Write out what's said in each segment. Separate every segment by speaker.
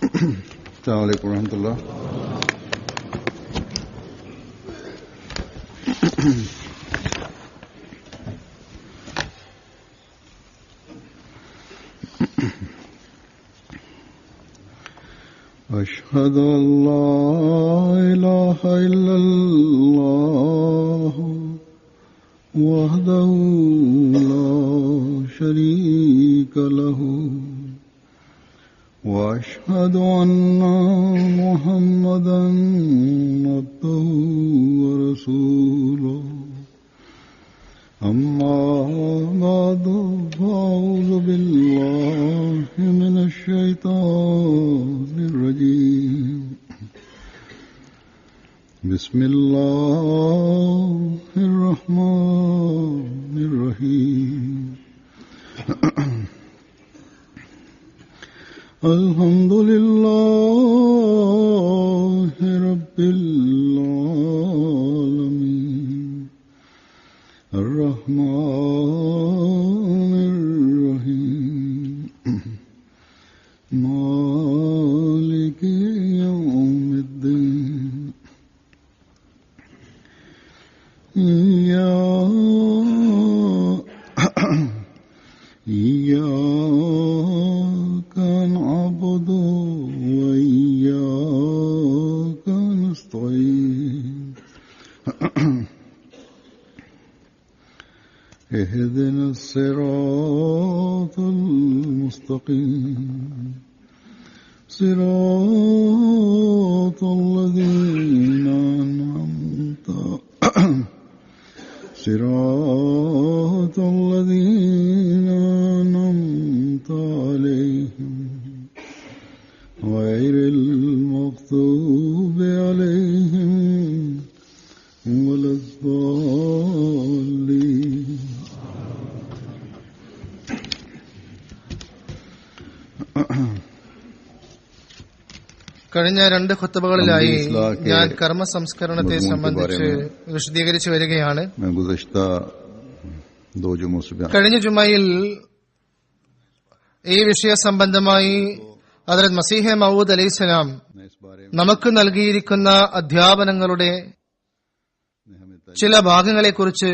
Speaker 1: السلام عليكم ورحمة الله. أشهد أن لا إله إلا الله وحده لا شريك له وأشهد أن محمدا عبده ورسوله أما بعد فأعوذ بالله من الشيطان الرجيم بسم الله الرحمن الرحيم الحمد لله رب العالمين الرحمن الرحيم مالك يوم الدين إياك نعبد وإياك نستعين اهدنا الصراط المستقيم صراط الذين أنعمت عليهم غير المغضوب عليهم ولا الضالين.
Speaker 2: കഴിഞ്ഞ രണ്ട് ഖുത്ബകളിലായി ഞാൻ കർമ്മ സംസ്കരണത്തെ സംബന്ധിച്ച് വിശദീകരിച്ചു വരികയാണ്. കഴിഞ്ഞ ജുമയിൽ ഈ വിഷയ സംബന്ധമായി ഹദ്റത്ത് മസീഹ് മഊദ് അലൈഹിസ്സലാം നമുക്ക് നൽകിയിരിക്കുന്ന അധ്യാപനങ്ങളുടെ ചില ഭാഗങ്ങളെക്കുറിച്ച്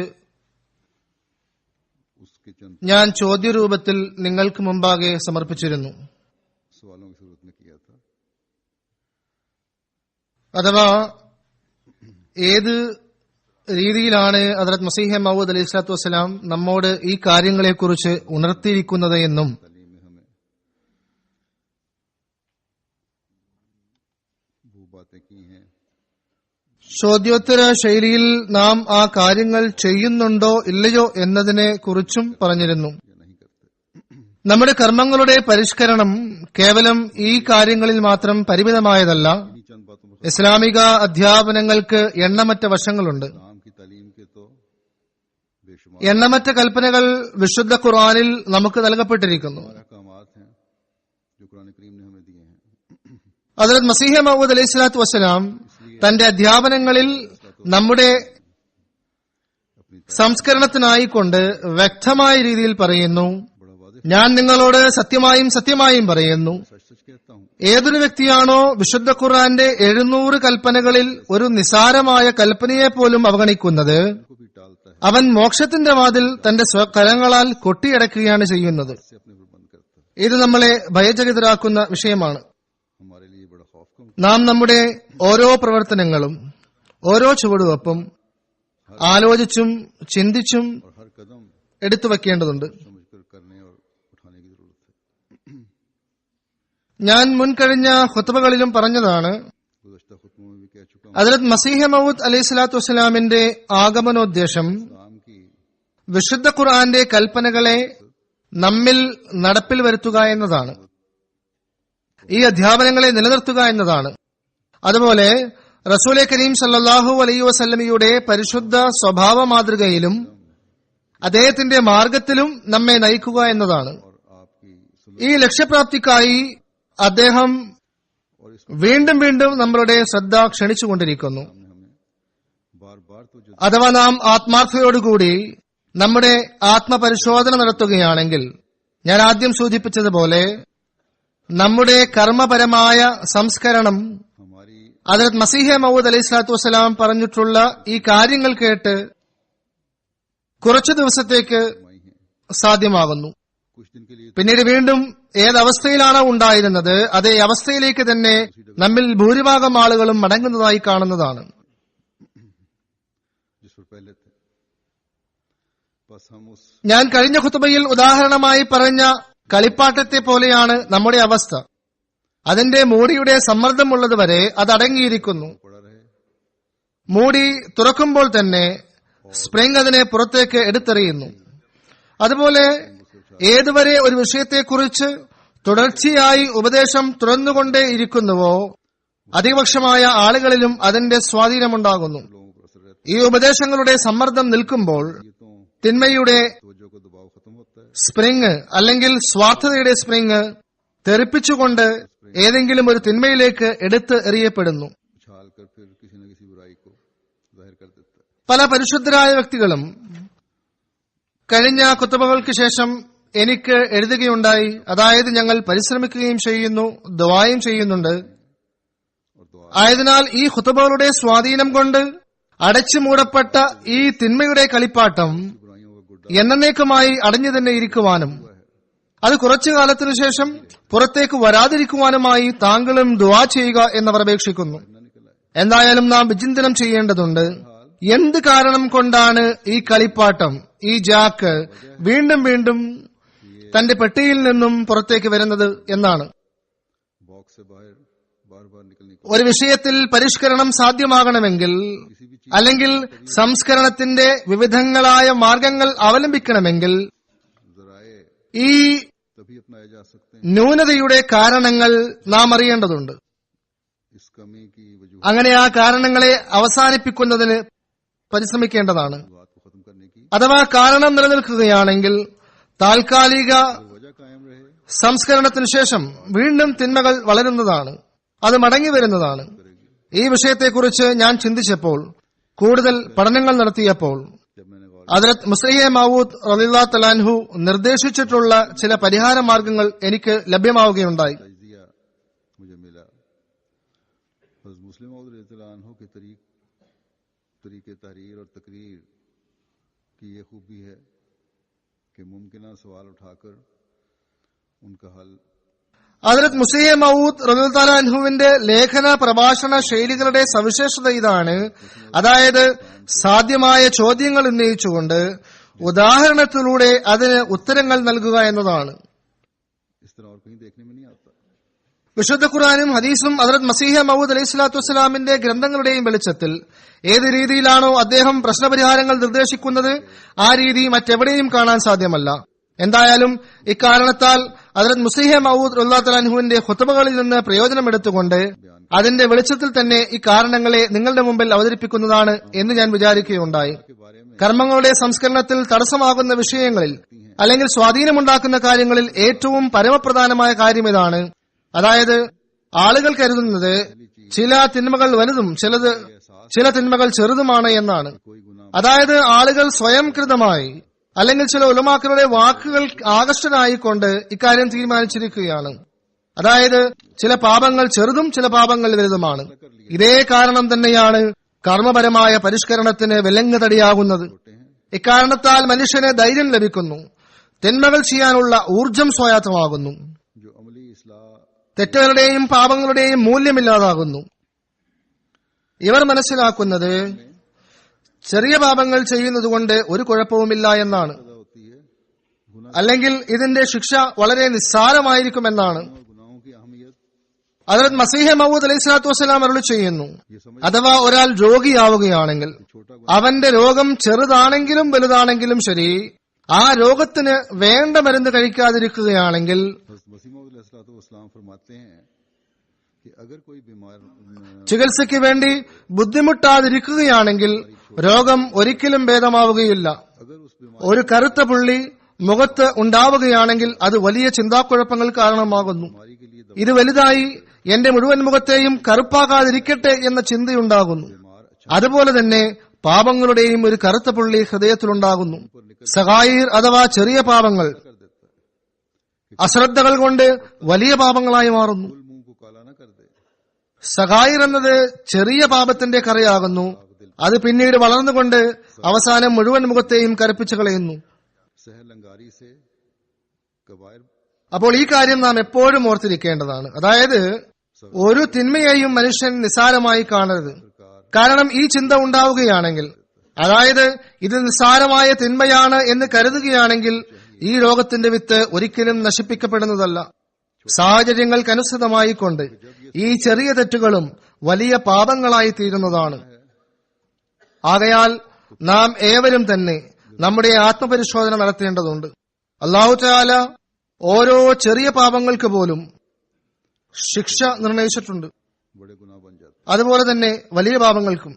Speaker 2: ഞാൻ ചോദ്യരൂപത്തിൽ നിങ്ങൾക്ക് മുമ്പാകെ സമർപ്പിച്ചിരുന്നു. അഥവാ ഏത് രീതിയിലാണ് ഹദ്റത്ത് മസീഹ് മഊദ് അലൈഹി സ്വലാത്തു വസ്സലാം നമ്മോട് ഈ കാര്യങ്ങളെക്കുറിച്ച് ഉണർത്തിയിരിക്കുന്നത് എന്നും ചോദ്യോത്തര ശൈലിയിൽ നാം ആ കാര്യങ്ങൾ ചെയ്യുന്നുണ്ടോ ഇല്ലയോ എന്നതിനെ കുറിച്ചും പറഞ്ഞിരുന്നു. നമ്മുടെ കർമ്മങ്ങളുടെ പരിഷ്കരണം കേവലം ഈ കാര്യങ്ങളിൽ മാത്രം പരിമിതമായതല്ല. ഇസ്ലാമിക അധ്യാപനങ്ങൾക്ക് എണ്ണമറ്റ വശങ്ങളുണ്ട്. എണ്ണമറ്റ കൽപ്പനകൾ വിശുദ്ധ ഖുർആനിൽ നമുക്ക് നൽകപ്പെട്ടിരിക്കുന്നു. ഹദ്റത്ത് മസീഹ് മഊദ് അലൈഹി സ്വലാത്തു വസ്സലാം തന്റെ അധ്യാപനങ്ങളിൽ നമ്മുടെ സംസ്കരണത്തിനായിക്കൊണ്ട് വ്യക്തമായ രീതിയിൽ പറയുന്നു, ഞാൻ നിങ്ങളോട് സത്യമായും സത്യമായും പറയുന്നു, ഏതൊരു വ്യക്തിയാണോ വിശുദ്ധ ഖുർആന്റെ 700 കൽപ്പനകളിൽ ഒരു നിസാരമായ കൽപ്പനയെ പോലും അവഗണിക്കുന്നത്, അവൻ മോക്ഷത്തിന്റെ വാതിൽ തന്റെ സ്വകരങ്ങളാൽ കൊട്ടിയടക്കുകയാണ് ചെയ്യുന്നത്. ഇത് നമ്മളെ ഭയചകിതരാക്കുന്ന വിഷയമാണ്. നാം നമ്മുടെ ഓരോ പ്രവർത്തനങ്ങളും ഓരോ ചുവടുവെപ്പും ആലോചിച്ചും ചിന്തിച്ചും എടുത്തു വയ്ക്കേണ്ടതുണ്ട്. ഞാൻ മുൻകഴിഞ്ഞ ഖുത്ബകളിലും പറഞ്ഞതാണ്, ഹദ്റത്ത് മസീഹ് മഊദ് അലൈഹി സ്വലാത്തു വസ്സലാമിന്റെ ആഗമനോദ്ദേശം വിശുദ്ധ ഖുർആന്റെ കൽപ്പനകളെ നമ്മിൽ നടപ്പിൽ വരുത്തുക എന്നതാണ്. ഈ അധ്യാപനങ്ങളെ നിലനിർത്തുക എന്നതാണ്. അതുപോലെ റസൂലെ കരീം സല്ലല്ലാഹു അലൈഹി വസല്ലമയുടെ പരിശുദ്ധ സ്വഭാവ മാതൃകയിലും അദ്ദേഹത്തിന്റെ മാർഗത്തിലും നമ്മെ നയിക്കുക എന്നതാണ്. ഈ ലക്ഷ്യപ്രാപ്തിക്കായി അദ്ദേഹം വീണ്ടും വീണ്ടും നമ്മളുടെ ശ്രദ്ധ ക്ഷണിച്ചുകൊണ്ടിരിക്കുന്നു. അഥവാ നാം ആത്മാർത്ഥതയോടുകൂടി നമ്മുടെ ആത്മപരിശോധന നടത്തുകയാണെങ്കിൽ, ഞാൻ ആദ്യം സൂചിപ്പിച്ചതുപോലെ നമ്മുടെ കർമ്മപരമായ സംസ്കരണം
Speaker 1: हमारी
Speaker 2: ഹദ്റത്ത് മസീഹ് മഊദ് അലൈഹി സ്വലാത്തു വസ്സലാം പറഞ്ഞിട്ടുള്ള ഈ കാര്യങ്ങൾ കേട്ട് കുറച്ചു ദിവസത്തേക്ക്
Speaker 1: कमाई है,
Speaker 2: സാധ്യമാകുന്നു.
Speaker 1: कुछ दिन के लिए
Speaker 2: പിന്നീട് വീണ്ടും ഏതവസ്ഥയിലാണോ ഉണ്ടായിരുന്നത് അതേ അവസ്ഥയിലേക്ക് തന്നെ നമ്മിൽ ഭൂരിഭാഗം ആളുകളും മടങ്ങുന്നതായി കാണുന്നതാണ്.
Speaker 1: जिस पर पहले थे, बस हम उस
Speaker 2: ഞാൻ കഴിഞ്ഞ ഖുതുബയിൽ ഉദാഹരണമായി പറഞ്ഞ കളിപ്പാട്ടത്തെ പോലെയാണ് നമ്മുടെ അവസ്ഥ. അതിന്റെ മൂടിയുടെ സമ്മർദ്ദമുള്ളതുവരെ അത് അടങ്ങിയിരിക്കുന്നു.
Speaker 1: पड़ा रहे,
Speaker 2: മൂടി തുറക്കുമ്പോൾ തന്നെ സ്പ്രിംഗ് അതിനെ പുറത്തേക്ക് എടുത്തെറിയുന്നു. അതുപോലെ ഏതുവരെ ഒരു വിഷയത്തെക്കുറിച്ച് തുടർച്ചയായി ഉപദേശം തുറന്നുകൊണ്ടേയിരിക്കുന്നുവോ അധികപക്ഷമായ ആളുകളിലും അതിന്റെ സ്വാധീനമുണ്ടാകുന്നു.
Speaker 1: लोगों पर असर रहता
Speaker 2: ഈ ഉപദേശങ്ങളുടെ സമ്മർദ്ദം നിൽക്കുമ്പോൾ
Speaker 1: है, तो
Speaker 2: തിന്മയുടെ
Speaker 1: तवज्जो का दबाव खत्म होता है,
Speaker 2: സ്പ്രിംഗ് അല്ലെങ്കിൽ സ്വാർത്ഥതയുടെ സ്പ്രിംഗ് തെറിപ്പിച്ചുകൊണ്ട് ഏതെങ്കിലും ഒരു തിന്മയിലേക്ക് എടുത്ത് എറിയപ്പെടുന്നു.
Speaker 1: उछाल कर फिर किसी न किसी बुराई को जाहिर कर देता है.
Speaker 2: പല പരിശുദ്ധരായ വ്യക്തികളും കഴിഞ്ഞ കുത്തുബകൾക്ക് ശേഷം എനിക്ക് എഴുതുകയുണ്ടായി. അതായത് ഞങ്ങൾ പരിശ്രമിക്കുകയും ചെയ്യുന്നു, ദുആയും ചെയ്യുന്നുണ്ട്.
Speaker 1: और दुआ
Speaker 2: ആയതിനാൽ ഈ ഖുതുബകളുടെ സ്വാധീനം കൊണ്ട് അടച്ചു മൂടപ്പെട്ട ഈ തിന്മയുടെ കളിപ്പാട്ടം
Speaker 1: बुराइयों का गुड्डा
Speaker 2: എന്നേക്കുമായി അടഞ്ഞു തന്നെ ഇരിക്കുവാനും അത് കുറച്ചു കാലത്തിനു ശേഷം പുറത്തേക്ക് വരാതിരിക്കുവാനുമായി താങ്കളും ദുആ ചെയ്യുക എന്നവർ അപേക്ഷിക്കുന്നു.
Speaker 1: न निकला है.
Speaker 2: എന്തായാലും നാം വിചിന്തനം ചെയ്യേണ്ടതുണ്ട്. എന്ത് കാരണം കൊണ്ടാണ് ഈ കളിപ്പാട്ടം, ഈ ജാക്ക് വീണ്ടും വീണ്ടും തന്റെ പെട്ടിയിൽ നിന്നും പുറത്തേക്ക് വരുന്നത് എന്നാണ്.
Speaker 1: बॉक्स से बाहर बार बार निकलने को
Speaker 2: ഒരു വിഷയത്തിൽ പരിഷ്കരണം സാധ്യമാകണമെങ്കിൽ അല്ലെങ്കിൽ സംസ്കരണത്തിന്റെ വിവിധങ്ങളായ മാർഗങ്ങൾ അവലംബിക്കണമെങ്കിൽ
Speaker 1: जराए
Speaker 2: ഈ
Speaker 1: तभी अपनाए जा सकते हैं.
Speaker 2: ന്യൂനതയുടെ കാരണങ്ങൾ നാം അറിയേണ്ടതുണ്ട്.
Speaker 1: इस कमी की वजूहत
Speaker 2: അങ്ങനെ ആ കാരണങ്ങളെ അവസാനിപ്പിക്കുന്നതിന് പരിശ്രമിക്കേണ്ടതാണ്.
Speaker 1: बात को खत्म करने की
Speaker 2: അഥവാ കാരണം നിലനിൽക്കുകയാണെങ്കിൽ താൽക്കാലിക
Speaker 1: वजह कायम रहे,
Speaker 2: സംസ്കരണത്തിനു ശേഷം വീണ്ടും തിന്മകൾ വളരുന്നതാണ്, അത് മടങ്ങി വരുന്നതാണ്. ഈ വിഷയത്തെക്കുറിച്ച് ഞാൻ ചിന്തിച്ചപ്പോൾ, കൂടുതൽ പഠനങ്ങൾ നടത്തിയപ്പോൾ
Speaker 1: जब मैंने गौर
Speaker 2: ഹദ്റത്ത് മുസ്ലിഹ് മഊദ് റളിയല്ലാഹു തആല അൻഹു നിർദ്ദേശിച്ചിട്ടുള്ള ചില പരിഹാര മാർഗങ്ങൾ എനിക്ക് ലഭ്യമാവുകയുണ്ടായി.
Speaker 1: तजिया मुझे मिला. हज़रत मुस्लिम मौद रज़ियल्लाहु अन्हु के तरीके तहरीर और तकरीर की ये खूबी है कि मुमकिन सवाल उठाकर उनका हल
Speaker 2: ഹദ്റത്ത് മുസ്ലിഹ് മഊദ് റളിയല്ലാഹു തആല അൻഹുവിന്റെ ലേഖന പ്രഭാഷണ ശൈലികളുടെ സവിശേഷത ഇതാണ്. അതായത് സാധ്യമായ ചോദ്യങ്ങൾ ഉന്നയിച്ചുകൊണ്ട് ഉദാഹരണത്തിലൂടെ അതിന് ഉത്തരങ്ങൾ നൽകുക എന്നതാണ്.
Speaker 1: इस तरह और कहीं देखने में नहीं आता.
Speaker 2: വിശുദ്ധ ഖുർആനും ഹദീസും ഹദ്റത്ത് മസീഹ് മഊദ് അലൈഹി സ്വലാത്തു വസ്സലാമിന്റെ ഗ്രന്ഥങ്ങളുടെയും വെളിച്ചത്തിൽ ഏത് രീതിയിലാണോ അദ്ദേഹം പ്രശ്നപരിഹാരങ്ങൾ നിർദ്ദേശിക്കുന്നത് ആ രീതി മറ്റെവിടെയും കാണാൻ സാധ്യമല്ല. എന്തായാലും ഇക്കാരണത്താൽ ഹദ്റത്ത് മുസ്ലിഹ് മഊദ് റളിയല്ലാഹു തആല അൻഹുവിന്റെ ഖുതുബകളിൽ നിന്ന് പ്രയോജനമെടുത്തുകൊണ്ട് അതിന്റെ വെളിച്ചത്തിൽ തന്നെ ഈ കാരണങ്ങളെ നിങ്ങളുടെ മുമ്പിൽ അവതരിപ്പിക്കുന്നതാണ് എന്ന് ഞാൻ വിചാരിക്കുകയുണ്ടായി. കർമ്മങ്ങളുടെ സംസ്കരണത്തിൽ തടസ്സമാകുന്ന വിഷയങ്ങളിൽ അല്ലെങ്കിൽ സ്വാധീനമുണ്ടാക്കുന്ന കാര്യങ്ങളിൽ ഏറ്റവും പരമപ്രധാനമായ കാര്യം ഇതാണ്. അതായത് ആളുകൾ കരുതുന്നത് ചില തിന്മകൾ വലുതും ചില തിന്മകൾ ചെറുതുമാണ് എന്നാണ്. അതായത് ആളുകൾ സ്വയം കൃതമായി അല്ലെങ്കിൽ ചില ഉലമാക്കളുടെ വാക്കുകൾ ആകർഷകനായിക്കൊണ്ട് ഇക്കാര്യം തീരുമാനിച്ചിരിക്കുകയാണ്. അതായത് ചില പാപങ്ങൾ ചെറുതും ചില പാപങ്ങൾ വലുതുമാണ്. ഇതേ കാരണം തന്നെയാണ് കർമ്മപരമായ പരിഷ്കരണത്തിന് വിലങ്ങുതടിയാകുന്നത്. ഇക്കാരണത്താൽ മനുഷ്യന് ധൈര്യം ലഭിക്കുന്നു, തിന്മകൾ ചെയ്യാനുള്ള ഊർജം സ്വായത്തമാകുന്നു,
Speaker 1: जो अमली इस्लाह
Speaker 2: തെറ്റുകളുടെയും പാപങ്ങളുടെയും മൂല്യമില്ലാതാകുന്നു. ഇവർ മനസ്സിലാക്കുന്നത് ചെറിയ പാപങ്ങൾ ചെയ്യുന്നതുകൊണ്ട് ഒരു കുഴപ്പവുമില്ല എന്നാണ്,
Speaker 1: पैदा होती है, गुनाह
Speaker 2: അല്ലെങ്കിൽ ഇതിന്റെ ശിക്ഷ വളരെ നിസ്സാരമായിരിക്കുമെന്നാണ്.
Speaker 1: और गुनाहों की अहमियत
Speaker 2: ഹദ്റത്ത് മസീഹ് മഊദ് അലൈഹി സ്വലാത്തു വസ്സലാം അരുളി ചെയ്യുന്നു,
Speaker 1: ये समझ
Speaker 2: അഥവാ ഒരാൾ രോഗിയാവുകയാണെങ്കിൽ
Speaker 1: छोटा
Speaker 2: അവന്റെ രോഗം ചെറുതാണെങ്കിലും വലുതാണെങ്കിലും ശരി, ആ രോഗത്തിന് വേണ്ട മരുന്ന് കഴിക്കാതിരിക്കുകയാണെങ്കിൽ
Speaker 1: हज़रत मसीह मौद अलैहिस्सलाम फरमाते हैं कि अगर कोई बीमार
Speaker 2: ചികിത്സയ്ക്ക് വേണ്ടി ബുദ്ധിമുട്ടാതിരിക്കുകയാണെങ്കിൽ രോഗം ഒരിക്കലും ഭേദമാവുകയില്ല.
Speaker 1: अगर उस बीमार
Speaker 2: ഒരു കറുത്ത പുള്ളി മുഖത്ത് ഉണ്ടാവുകയാണെങ്കിൽ അത് വലിയ ചിന്താക്കുഴപ്പങ്ങൾ കാരണമാകുന്നു.
Speaker 1: बीमारी के लिए
Speaker 2: ഇത് വലുതായി എന്റെ മുഴുവൻ മുഖത്തെയും കറുപ്പാകാതിരിക്കട്ടെ എന്ന ചിന്തയുണ്ടാകുന്നു. അതുപോലെ തന്നെ പാപങ്ങളുടെയും ഒരു കറുത്ത പുള്ളി ഹൃദയത്തിലുണ്ടാകുന്നു. സഗായിർ അഥവാ ചെറിയ പാപങ്ങൾ
Speaker 1: कर देता है कि
Speaker 2: അശ്രദ്ധകൾ കൊണ്ട് വലിയ പാപങ്ങളായി മാറുന്നു.
Speaker 1: कुल मुंह को काला न कर दे।
Speaker 2: സഗായിർ എന്നത് ചെറിയ പാപത്തിന്റെ കറയാകുന്നു. അത് പിന്നീട് വളർന്നുകൊണ്ട് അവസാനം മുഴുവൻ മുഖത്തെയും കറുപ്പിച്ചു കളയുന്നു.
Speaker 1: सहल लंगारी से कबायर
Speaker 2: അപ്പോൾ ഈ കാര്യം നാം എപ്പോഴും ഓർത്തിരിക്കേണ്ടതാണ്. അതായത് ഒരു തിന്മയെയും മനുഷ്യൻ നിസ്സാരമായി കാണരുത്. കാരണം ഈ ചിന്ത ഉണ്ടാവുകയാണെങ്കിൽ, അതായത് ഇത് നിസ്സാരമായ തിന്മയാണ് എന്ന് കരുതുകയാണെങ്കിൽ, ഈ ലോകത്തിന്റെ വിത്ത് ഒരിക്കലും നശിപ്പിക്കപ്പെടുന്നതല്ല. സാഹചര്യങ്ങൾക്കനുസൃതമായി കൊണ്ട് ഈ ചെറിയ തെറ്റുകളും വലിയ പാപങ്ങളായി തീരുന്നതാണ്. ആകയാൽ നാം ഏവരും തന്നെ നമ്മുടെ ആത്മപരിശോധന നടത്തേണ്ടതുണ്ട്. അല്ലാഹു തആല ഓരോ ചെറിയ പാപങ്ങൾക്ക് പോലും ശിക്ഷ നിർണയിച്ചിട്ടുണ്ട്.
Speaker 1: बड़े गुनाह बन जाते।
Speaker 2: അതുപോലെ തന്നെ വലിയ പാപങ്ങൾക്കും.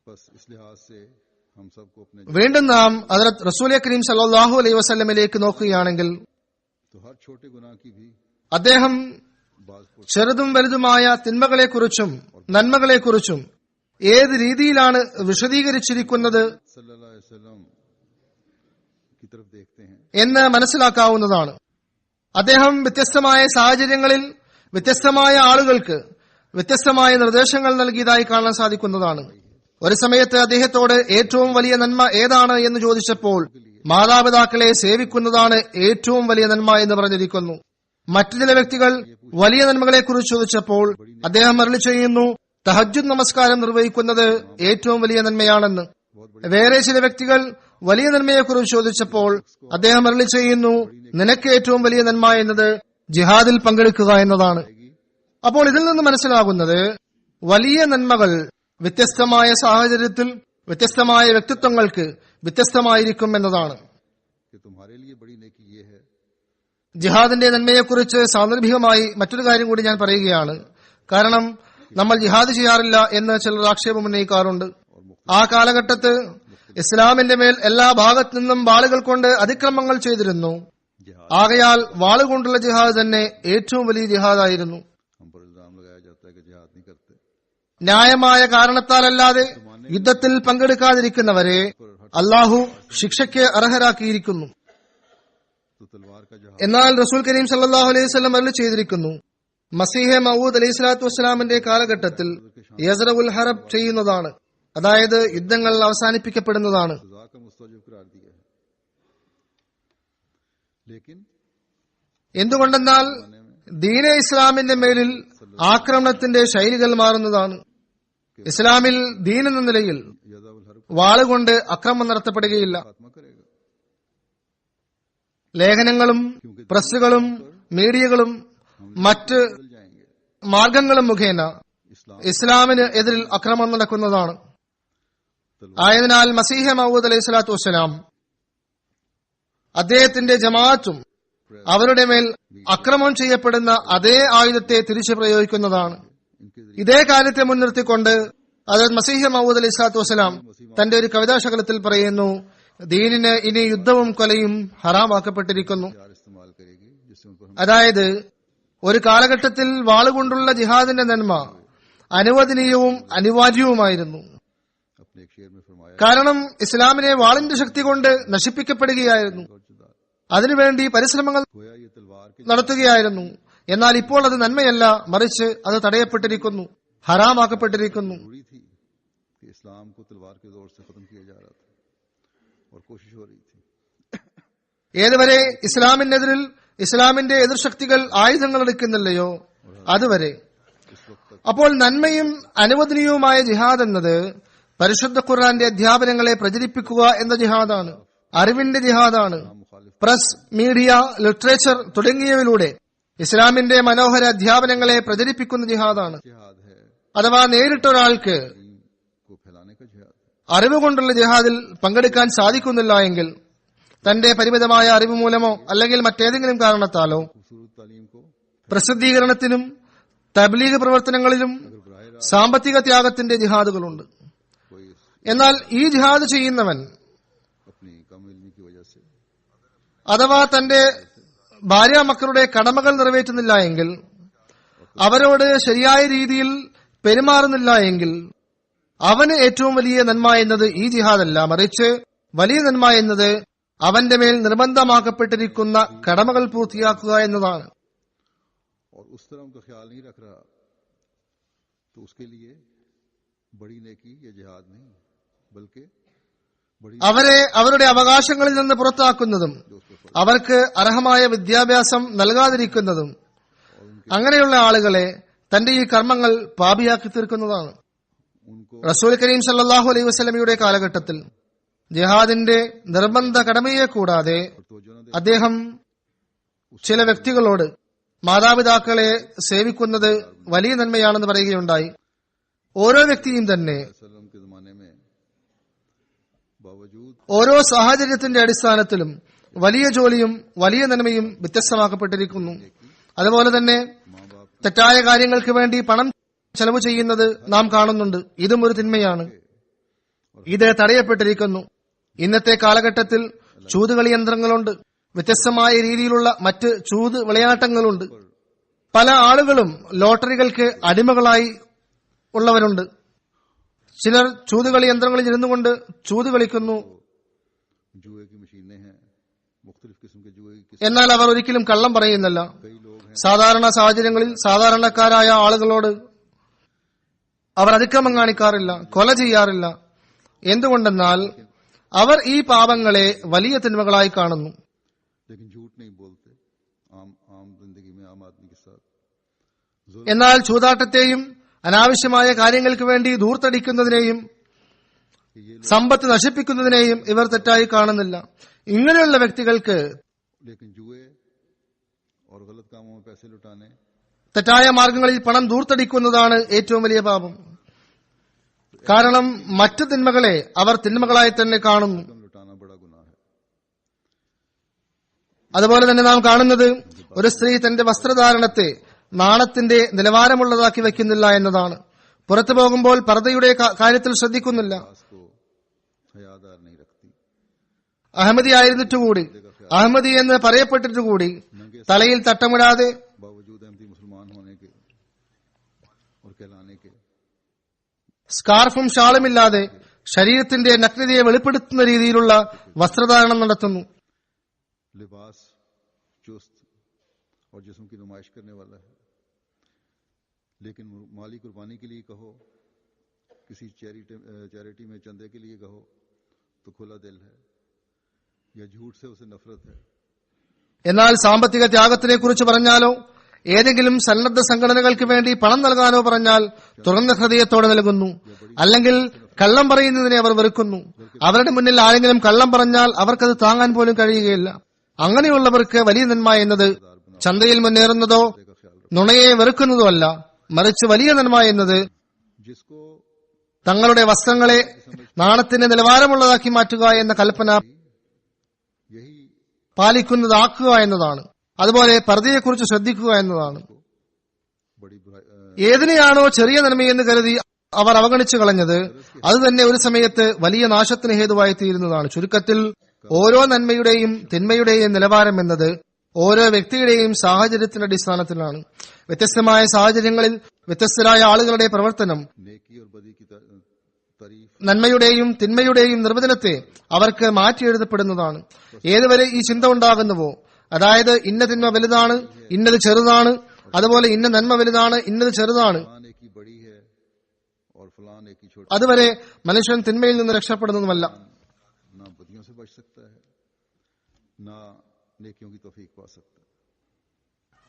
Speaker 1: बस इस लिहाज से हम सबको अपने
Speaker 2: വീണ്ടും നാം ഹദ്റത്ത് റസൂൽ കരീം സല്ലല്ലാഹു അലൈഹി വസല്ലമയിലേക്ക് നോക്കുകയാണെങ്കിൽ,
Speaker 1: तो हर छोटे गुनाह की भी
Speaker 2: അദ്ദേഹം
Speaker 1: बाज
Speaker 2: ചെറുതും വലുതുമായ തിന്മകളെക്കുറിച്ചും നന്മകളെക്കുറിച്ചും ഏത് രീതിയിലാണ് വിശദീകരിച്ചിരിക്കുന്നത്
Speaker 1: सल्लल्लाहु अलैहि वसल्लम की तरफ देखते हैं।
Speaker 2: എന്ന് മനസ്സിലാക്കാവുന്നതാണ്. അദ്ദേഹം വ്യത്യസ്തമായ സാഹചര്യങ്ങളിൽ വ്യത്യസ്തമായ ആളുകൾക്ക് വ്യത്യസ്തമായ നിർദ്ദേശങ്ങൾ നൽകിയതായി കാണാൻ സാധിക്കുന്നതാണ്. ഒരു സമയത്ത് അദ്ദേഹത്തോട് ഏറ്റവും വലിയ നന്മ ഏതാണ് എന്ന് ചോദിച്ചപ്പോൾ മാതാപിതാക്കളെ സേവിക്കുന്നതാണ് ഏറ്റവും വലിയ നന്മ എന്ന് പറഞ്ഞിരിക്കുന്നു. മറ്റു ചില വ്യക്തികൾ വലിയ നന്മകളെക്കുറിച്ച് ചോദിച്ചപ്പോൾ അദ്ദേഹം അരുളി ചെയ്യുന്നു, തഹജ്ജുദ് നമസ്കാരം നിർവഹിക്കുന്നത് ഏറ്റവും വലിയ നന്മയാണെന്ന്. വേറെ ചില വ്യക്തികൾ വലിയ നന്മയെക്കുറിച്ച് ചോദിച്ചപ്പോൾ അദ്ദേഹം അരുളി ചെയ്യുന്നു, നിനക്ക് ഏറ്റവും വലിയ നന്മ എന്നത് ജിഹാദിൽ പങ്കെടുക്കുക എന്നതാണ്. അപ്പോൾ ഇതിൽ നിന്ന് മനസ്സിലാകുന്നത് വലിയ നന്മകൾ വ്യത്യസ്തമായ സാഹചര്യത്തിൽ വ്യത്യസ്തമായ വ്യക്തിത്വങ്ങൾക്ക് വ്യത്യസ്തമായിരിക്കും എന്നതാണ്.
Speaker 1: कि तुम्हारे लिए बड़ी नेकी ये है
Speaker 2: ജിഹാദിന്റെ നന്മയെക്കുറിച്ച് സാന്ദർഭികമായി മറ്റൊരു കാര്യം കൂടി ഞാൻ പറയുകയാണ്. കാരണം നമ്മൾ ജിഹാദ് ചെയ്യാറില്ല എന്ന് ചിലർ ആക്ഷേപം ഉന്നയിക്കാറുണ്ട്. ആ കാലഘട്ടത്ത് ഇസ്ലാമിന്റെ മേൽ എല്ലാ ഭാഗത്തു നിന്നും വാളുകൾ കൊണ്ട് അതിക്രമങ്ങൾ ചെയ്തിരുന്നു. ആകയാൽ വാളുകൊണ്ടുള്ള ജിഹാദ് തന്നെ ഏറ്റവും വലിയ ജിഹാദായിരുന്നു.
Speaker 1: हम पर इल्जाम लगाया जाता है कि जिहाद नहीं करते।
Speaker 2: ന്യായമായ കാരണത്താലല്ലാതെ യുദ്ധത്തിൽ പങ്കെടുക്കാതിരിക്കുന്നവരെ അള്ളാഹു ശിക്ഷയ്ക്ക് അർഹരാക്കിയിരിക്കുന്നു.
Speaker 1: तो तलवार का जहाज
Speaker 2: എന്നാൽ റസൂൽ കരീം സല്ലല്ലാഹു അലൈഹി വസല്ലം അരുളി ചെയ്തിരിക്കുന്നു, മസീഹെ മഊദ് അലൈഹി സ്വലാത്തു വസ്സലാമിന്റെ കാലഘട്ടത്തിൽ യസ്റഉൽ ഹറബ് ചെയ്യുന്നതാണ്, അതായത് യുദ്ധങ്ങൾ അവസാനിപ്പിക്കപ്പെടുന്നതാണ്.
Speaker 1: सजा का मुस्तौजिब करार दिया है। लेकिन
Speaker 2: എന്തുകൊണ്ടെന്നാൽ ദീനെ ഇസ്ലാമിന്റെ മേലിൽ ആക്രമണത്തിന്റെ ശൈലികൾ മാറുന്നതാണ്. ഇസ്ലാമിൽ ദീൻ എന്ന നിലയിൽ
Speaker 1: यज़ाउल हर्ब
Speaker 2: വാളുകൊണ്ട് അക്രമം നടത്തപ്പെടുകയില്ല.
Speaker 1: खात्मा करेगा।
Speaker 2: ലേഖനങ്ങളും പ്രസ്സുകളും മീഡിയകളും മറ്റ്
Speaker 1: बदल जाएंगे।
Speaker 2: മാർഗങ്ങളും മുഖേന
Speaker 1: इस्लाम
Speaker 2: ഇസ്ലാമിന് എതിരിൽ അക്രമം നടക്കുന്നതാണ്. ആയതിനാൽ മസീഹ മഊദ് അലൈഹി സ്വലാത്തു വസ്സലാം അദ്ദേഹത്തിന്റെ ജമാഅത്തും അവരുടെ മേൽ അക്രമം ചെയ്യപ്പെടുന്ന അതേ ആയുധത്തെ തിരിച്ചു പ്രയോഗിക്കുന്നതാണ്.
Speaker 1: इनके
Speaker 2: ഇതേ കാര്യത്തെ മുൻനിർത്തിക്കൊണ്ട് ഹദ്റത്ത് മസീഹ മഊദ് അലൈഹി സ്വലാത്തു വസ്സലാം തന്റെ ഒരു കവിതാശകലത്തിൽ പറയുന്നു, ദീനിന് ഇനി യുദ്ധവും കൊലയും ഹറാമാക്കപ്പെട്ടിരിക്കുന്നു.
Speaker 1: हथियार इस्तेमाल करेगी जिससे उन पर हम
Speaker 2: അതായത് ഒരു കാലഘട്ടത്തിൽ വാളുകൊണ്ടുള്ള ജിഹാദിന്റെ നന്മ അനുവദനീയവും അനിവാര്യവുമായിരുന്നു.
Speaker 1: अपने एक शेर में फरमाया
Speaker 2: കാരണം ഇസ്ലാമിനെ വാളിന്റെ ശക്തി കൊണ്ട് നശിപ്പിക്കപ്പെടുകയായിരുന്നു.
Speaker 1: और जुदा
Speaker 2: അതിനുവേണ്ടി പരിശ്രമങ്ങൾ
Speaker 1: गोया ये तलवार के
Speaker 2: നടത്തുകയായിരുന്നു. എന്നാൽ ഇപ്പോൾ അത് നന്മയല്ല, മറിച്ച് അത് തടയപ്പെട്ടിരിക്കുന്നു, ഹറാമാക്കപ്പെട്ടിരിക്കുന്നു.
Speaker 1: जरूरी थी कि इस्लाम को तलवार के जोर से खत्म किया जा रहा था और कोशिश हो रही थी।
Speaker 2: ഏതുവരെ ഇസ്ലാമിനെതിരിൽ ഇസ്ലാമിന്റെ എതിർശക്തികൾ ആയുധങ്ങൾ എടുക്കുന്നില്ലയോ അതുവരെ.
Speaker 1: इस वक्त तक
Speaker 2: അപ്പോൾ നന്മയും അനുവദനീയവുമായ ജിഹാദ് എന്നത് പരിശുദ്ധ ഖുർആന്റെ അധ്യാപനങ്ങളെ പ്രചരിപ്പിക്കുക എന്ന ജിഹാദാണ്, അറിവിന്റെ ജിഹാദാണ്.
Speaker 1: मुखालिफ
Speaker 2: പ്രസ്, മീഡിയ, ലിറ്ററേച്ചർ തുടങ്ങിയവയിലൂടെ ഇസ്ലാമിന്റെ മനോഹര അധ്യാപനങ്ങളെ പ്രചരിപ്പിക്കുന്ന ജിഹാദാണ്.
Speaker 1: जिहाद है,
Speaker 2: അഥവാ നേരിട്ടൊരാൾക്ക്
Speaker 1: दीन को फैलाने का जिहाद है।
Speaker 2: അറിവ് കൊണ്ടുള്ള ജിഹാദിൽ പങ്കെടുക്കാൻ സാധിക്കുന്നില്ല എങ്കിൽ തന്റെ പരിമിതമായ അറിവ് മൂലമോ അല്ലെങ്കിൽ മറ്റേതെങ്കിലും കാരണത്താലോ
Speaker 1: खूबसूरत तालीम को
Speaker 2: പ്രസിദ്ധീകരണത്തിനും തബ്ലീഗ് പ്രവർത്തനങ്ങളിലും സാമ്പത്തിക ത്യാഗത്തിന്റെ ജിഹാദുകളുണ്ട്.
Speaker 1: कोई
Speaker 2: എന്നാൽ ഈ ജിഹാദ് ചെയ്യുന്നവൻ
Speaker 1: अपनी कम इल्मी की वजह से
Speaker 2: അഥവാ തന്റെ ഭാര്യ മക്കളുടെ കടമകൾ നിറവേറ്റുന്നില്ല എങ്കിൽ, അവരോട് ശരിയായ രീതിയിൽ പെരുമാറുന്നില്ല എങ്കിൽ, അവന് ഏറ്റവും വലിയ നന്മ എന്നത് ഈ ജിഹാദല്ല, മറിച്ച് വലിയ നന്മ എന്നത് അവന്റെ മേൽ നിർബന്ധമാക്കപ്പെട്ടിരിക്കുന്ന കടമകൾ പൂർത്തിയാക്കുക എന്നതാണ്.
Speaker 1: और उस तरह उनका ख्याल नहीं रख रहा तो उसके लिए बड़ी नेकी या जिहाद नहीं बल्कि बड़ी
Speaker 2: അവരെ അവരുടെ അവകാശങ്ങളിൽ നിന്ന് പുറത്താക്കുന്നതും അവർക്ക് അർഹമായ വിദ്യാഭ്യാസം നൽകാതിരിക്കുന്നതും അങ്ങനെയുള്ള ആളുകളെ തന്റെ ഈ കർമ്മങ്ങൾ പാപിയാക്കി തീർക്കുന്നതാണ്.
Speaker 1: उनको
Speaker 2: റസൂൽ കരീം സല്ലല്ലാഹു അലൈഹി വസല്ലമയുടെ കാലഘട്ടത്തിൽ ജിഹാദിന്റെ നിർബന്ധ കടമയെ കൂടാതെ
Speaker 1: तवज्जो न
Speaker 2: അദ്ദേഹം ചില വ്യക്തികളോട് മാതാപിതാക്കളെ സേവിക്കുന്നത് വലിയ നന്മയാണെന്ന് പറയുകയുണ്ടായി. ഓരോ വ്യക്തിയും തന്നെ
Speaker 1: वसल्लम के जमाने में बावजूद
Speaker 2: ഓരോ സാഹചര്യത്തിന്റെ അടിസ്ഥാനത്തിലും വലിയ ജോലിയും വലിയ നന്മയും വ്യത്യസ്തമാക്കപ്പെട്ടിരിക്കുന്നു. അതുപോലെ തന്നെ
Speaker 1: माँ बाप
Speaker 2: തെറ്റായ കാര്യങ്ങൾക്ക് വേണ്ടി പണം ചെലവ് ചെയ്യുന്നത് നാം കാണുന്നുണ്ട്. ഇതും ഒരു തിന്മയാണ്. ഇത് തടയപ്പെട്ടിരിക്കുന്നു. ഇന്നത്തെ കാലഘട്ടത്തിൽ ചൂതുകളി യന്ത്രങ്ങളുണ്ട്. വ്യത്യസ്തമായ രീതിയിലുള്ള മറ്റ് ചൂത് വിളയാട്ടങ്ങളുണ്ട്. പല ആളുകളും ലോട്ടറികൾക്ക് അടിമകളായി ഉള്ളവരുണ്ട്. ചിലർ ചൂതുകളി യന്ത്രങ്ങളിൽ ഇരുന്നുകൊണ്ട് ചൂത് കളിക്കുന്നു.
Speaker 1: जुए की मशीनें हैं, मुख्तलिफ किस्म के जुए की
Speaker 2: എന്നാൽ അവർ ഒരിക്കലും കള്ളം പറയുന്നില്ല.
Speaker 1: कई लोग हैं
Speaker 2: സാധാരണ സാഹചര്യങ്ങളിൽ സാധാരണക്കാരായ ആളുകളോട് അവർ അതിക്രമം കാണിക്കാറില്ല, കൊല ചെയ്യാറില്ല. എന്തുകൊണ്ടെന്നാൽ അവർ ഈ പാപങ്ങളെ വലിയ തിന്മകളായി കാണുന്നു.
Speaker 1: लेकिन झूठ नहीं बोलते आम जिंदगी में आम आदमी के साथ
Speaker 2: എന്നാൽ ചൂതാട്ടത്തെയും അനാവശ്യമായ കാര്യങ്ങൾക്ക് വേണ്ടി ധൂർത്തടിക്കുന്നതിനെയും സമ്പത്ത് നശിപ്പിക്കുന്നതിനെയും ഇവർ തെറ്റായി കാണുന്നില്ല. ഇങ്ങനെയുള്ള വ്യക്തികൾക്ക്
Speaker 1: लेकिन जुए और गलत कामों में पैसे लुटाने
Speaker 2: തെറ്റായ മാർഗങ്ങളിൽ പണം ധൂർത്തടിക്കുന്നതാണ് ഏറ്റവും വലിയ പാപം. കാരണം മറ്റു തിന്മകളെ അവർ തിന്മകളായി തന്നെ കാണുന്നു.
Speaker 1: कम लुटाना बड़ा गुनाह है।
Speaker 2: അതുപോലെ തന്നെ നാം കാണുന്നത് ഒരു സ്ത്രീ തന്റെ വസ്ത്രധാരണത്തെ നാണത്തിന്റെ നിലവാരമുള്ളതാക്കി വെക്കുന്നില്ല എന്നതാണ്. പുറത്തു പോകുമ്പോൾ പർദ്ദയുടെ കാര്യത്തിൽ ശ്രദ്ധിക്കുന്നില്ല.
Speaker 1: खास को हयादार नहीं रखती,
Speaker 2: അഹമ്മദി ആയിരുന്നിട്ടുകൂടി, അഹമ്മദി എന്ന് പറയപ്പെട്ടിട്ടുകൂടി തലയിൽ തട്ടമിടാതെ
Speaker 1: बावजूद अहमदी मुसलमान होने के और कहलाने के
Speaker 2: സ്കാർഫും ഷാളുമില്ലാതെ ശരീരത്തിന്റെ നഗ്നതയെ വെളിപ്പെടുത്തുന്ന രീതിയിലുള്ള വസ്ത്രധാരണം നടത്തുന്നു.
Speaker 1: लिबास चुस्त और जिस्म की नुमाइश करने वाला है, लेकिन माली कुर्बानी के लिए कहो, किसी चैरिटी में चंदे के लिए कहो तो खुला दिल है, या झूठ से उसे नफरत है।
Speaker 2: എന്നാൽ സാമ്പത്തിക ത്യാഗത്തിനെ കുറിച്ച് പറഞ്ഞാലോ ഏതെങ്കിലും സന്നദ്ധ സംഘടനകൾക്ക് വേണ്ടി പണം നൽകാനോ പറഞ്ഞാൽ തുറന്ന ഹൃദയത്തോടെ നൽകുന്നു. അല്ലെങ്കിൽ കള്ളം പറയുന്നതിനെ അവർ വെറുക്കുന്നു. അവരുടെ മുന്നിൽ ആരെങ്കിലും കള്ളം പറഞ്ഞാൽ അവർക്കത് താങ്ങാൻ പോലും കഴിയുകയില്ല. അങ്ങനെയുള്ളവർക്ക് വലിയ നന്മ എന്നത് ചന്തയിൽ മുന്നേറുന്നതോ നുണയെ വെറുക്കുന്നതോ അല്ല, മറിച്ച് വലിയ നന്മ എന്നത്
Speaker 1: जिसको
Speaker 2: തങ്ങളുടെ വസ്ത്രങ്ങളെ നാണത്തിന്റെ നിലവാരമുള്ളതാക്കി മാറ്റുക എന്ന കൽപ്പന
Speaker 1: यही
Speaker 2: പാലിക്കുന്നതാക്കുക എന്നതാണ്. അതുപോലെ പർദ്ദയെക്കുറിച്ച് ശ്രദ്ധിക്കുക എന്നതാണ്.
Speaker 1: बड़ी
Speaker 2: ഏതിനെയാണോ ചെറിയ നന്മയെന്ന് കരുതി അവർ അവഗണിച്ചു കളഞ്ഞത് അത് തന്നെ ഒരു സമയത്ത് വലിയ നാശത്തിന് ഹേതുവായി തീരുന്നതാണ്. ചുരുക്കത്തിൽ ഓരോ നന്മയുടെയും തിന്മയുടെയും നിലവാരം എന്നത് ഓരോ വ്യക്തിയുടെയും സാഹചര്യത്തിന്റെ അടിസ്ഥാനത്തിലാണ്. വ്യത്യസ്തമായ സാഹചര്യങ്ങളിൽ വ്യത്യസ്തരായ ആളുകളുടെ പ്രവർത്തനം
Speaker 1: नेकी और बदी की तारीफ
Speaker 2: നന്മയുടെയും തിന്മയുടെയും നിർവചനത്തെ അവർക്ക് മാറ്റിയെഴുതപ്പെടുന്നതാണ്. ഏതുവരെ ഈ ചിന്ത ഉണ്ടാകുന്നുവോ, അതായത് ഇന്ന തിന്മ വലുതാണ്, ഇന്നത് ചെറുതാണ്, അതുപോലെ ഇന്ന നന്മ വലുതാണ്, ഇന്നത് ചെറുതാണ്,
Speaker 1: फलां नेकी बड़ी है और फलां नेकी छोटी,
Speaker 2: അതുവരെ മനുഷ്യൻ തിന്മയിൽ നിന്ന് രക്ഷപ്പെടുന്നതുമല്ല.
Speaker 1: ना बदियों से बच सकता है ना नेकियों की तौफीक पा सकता है।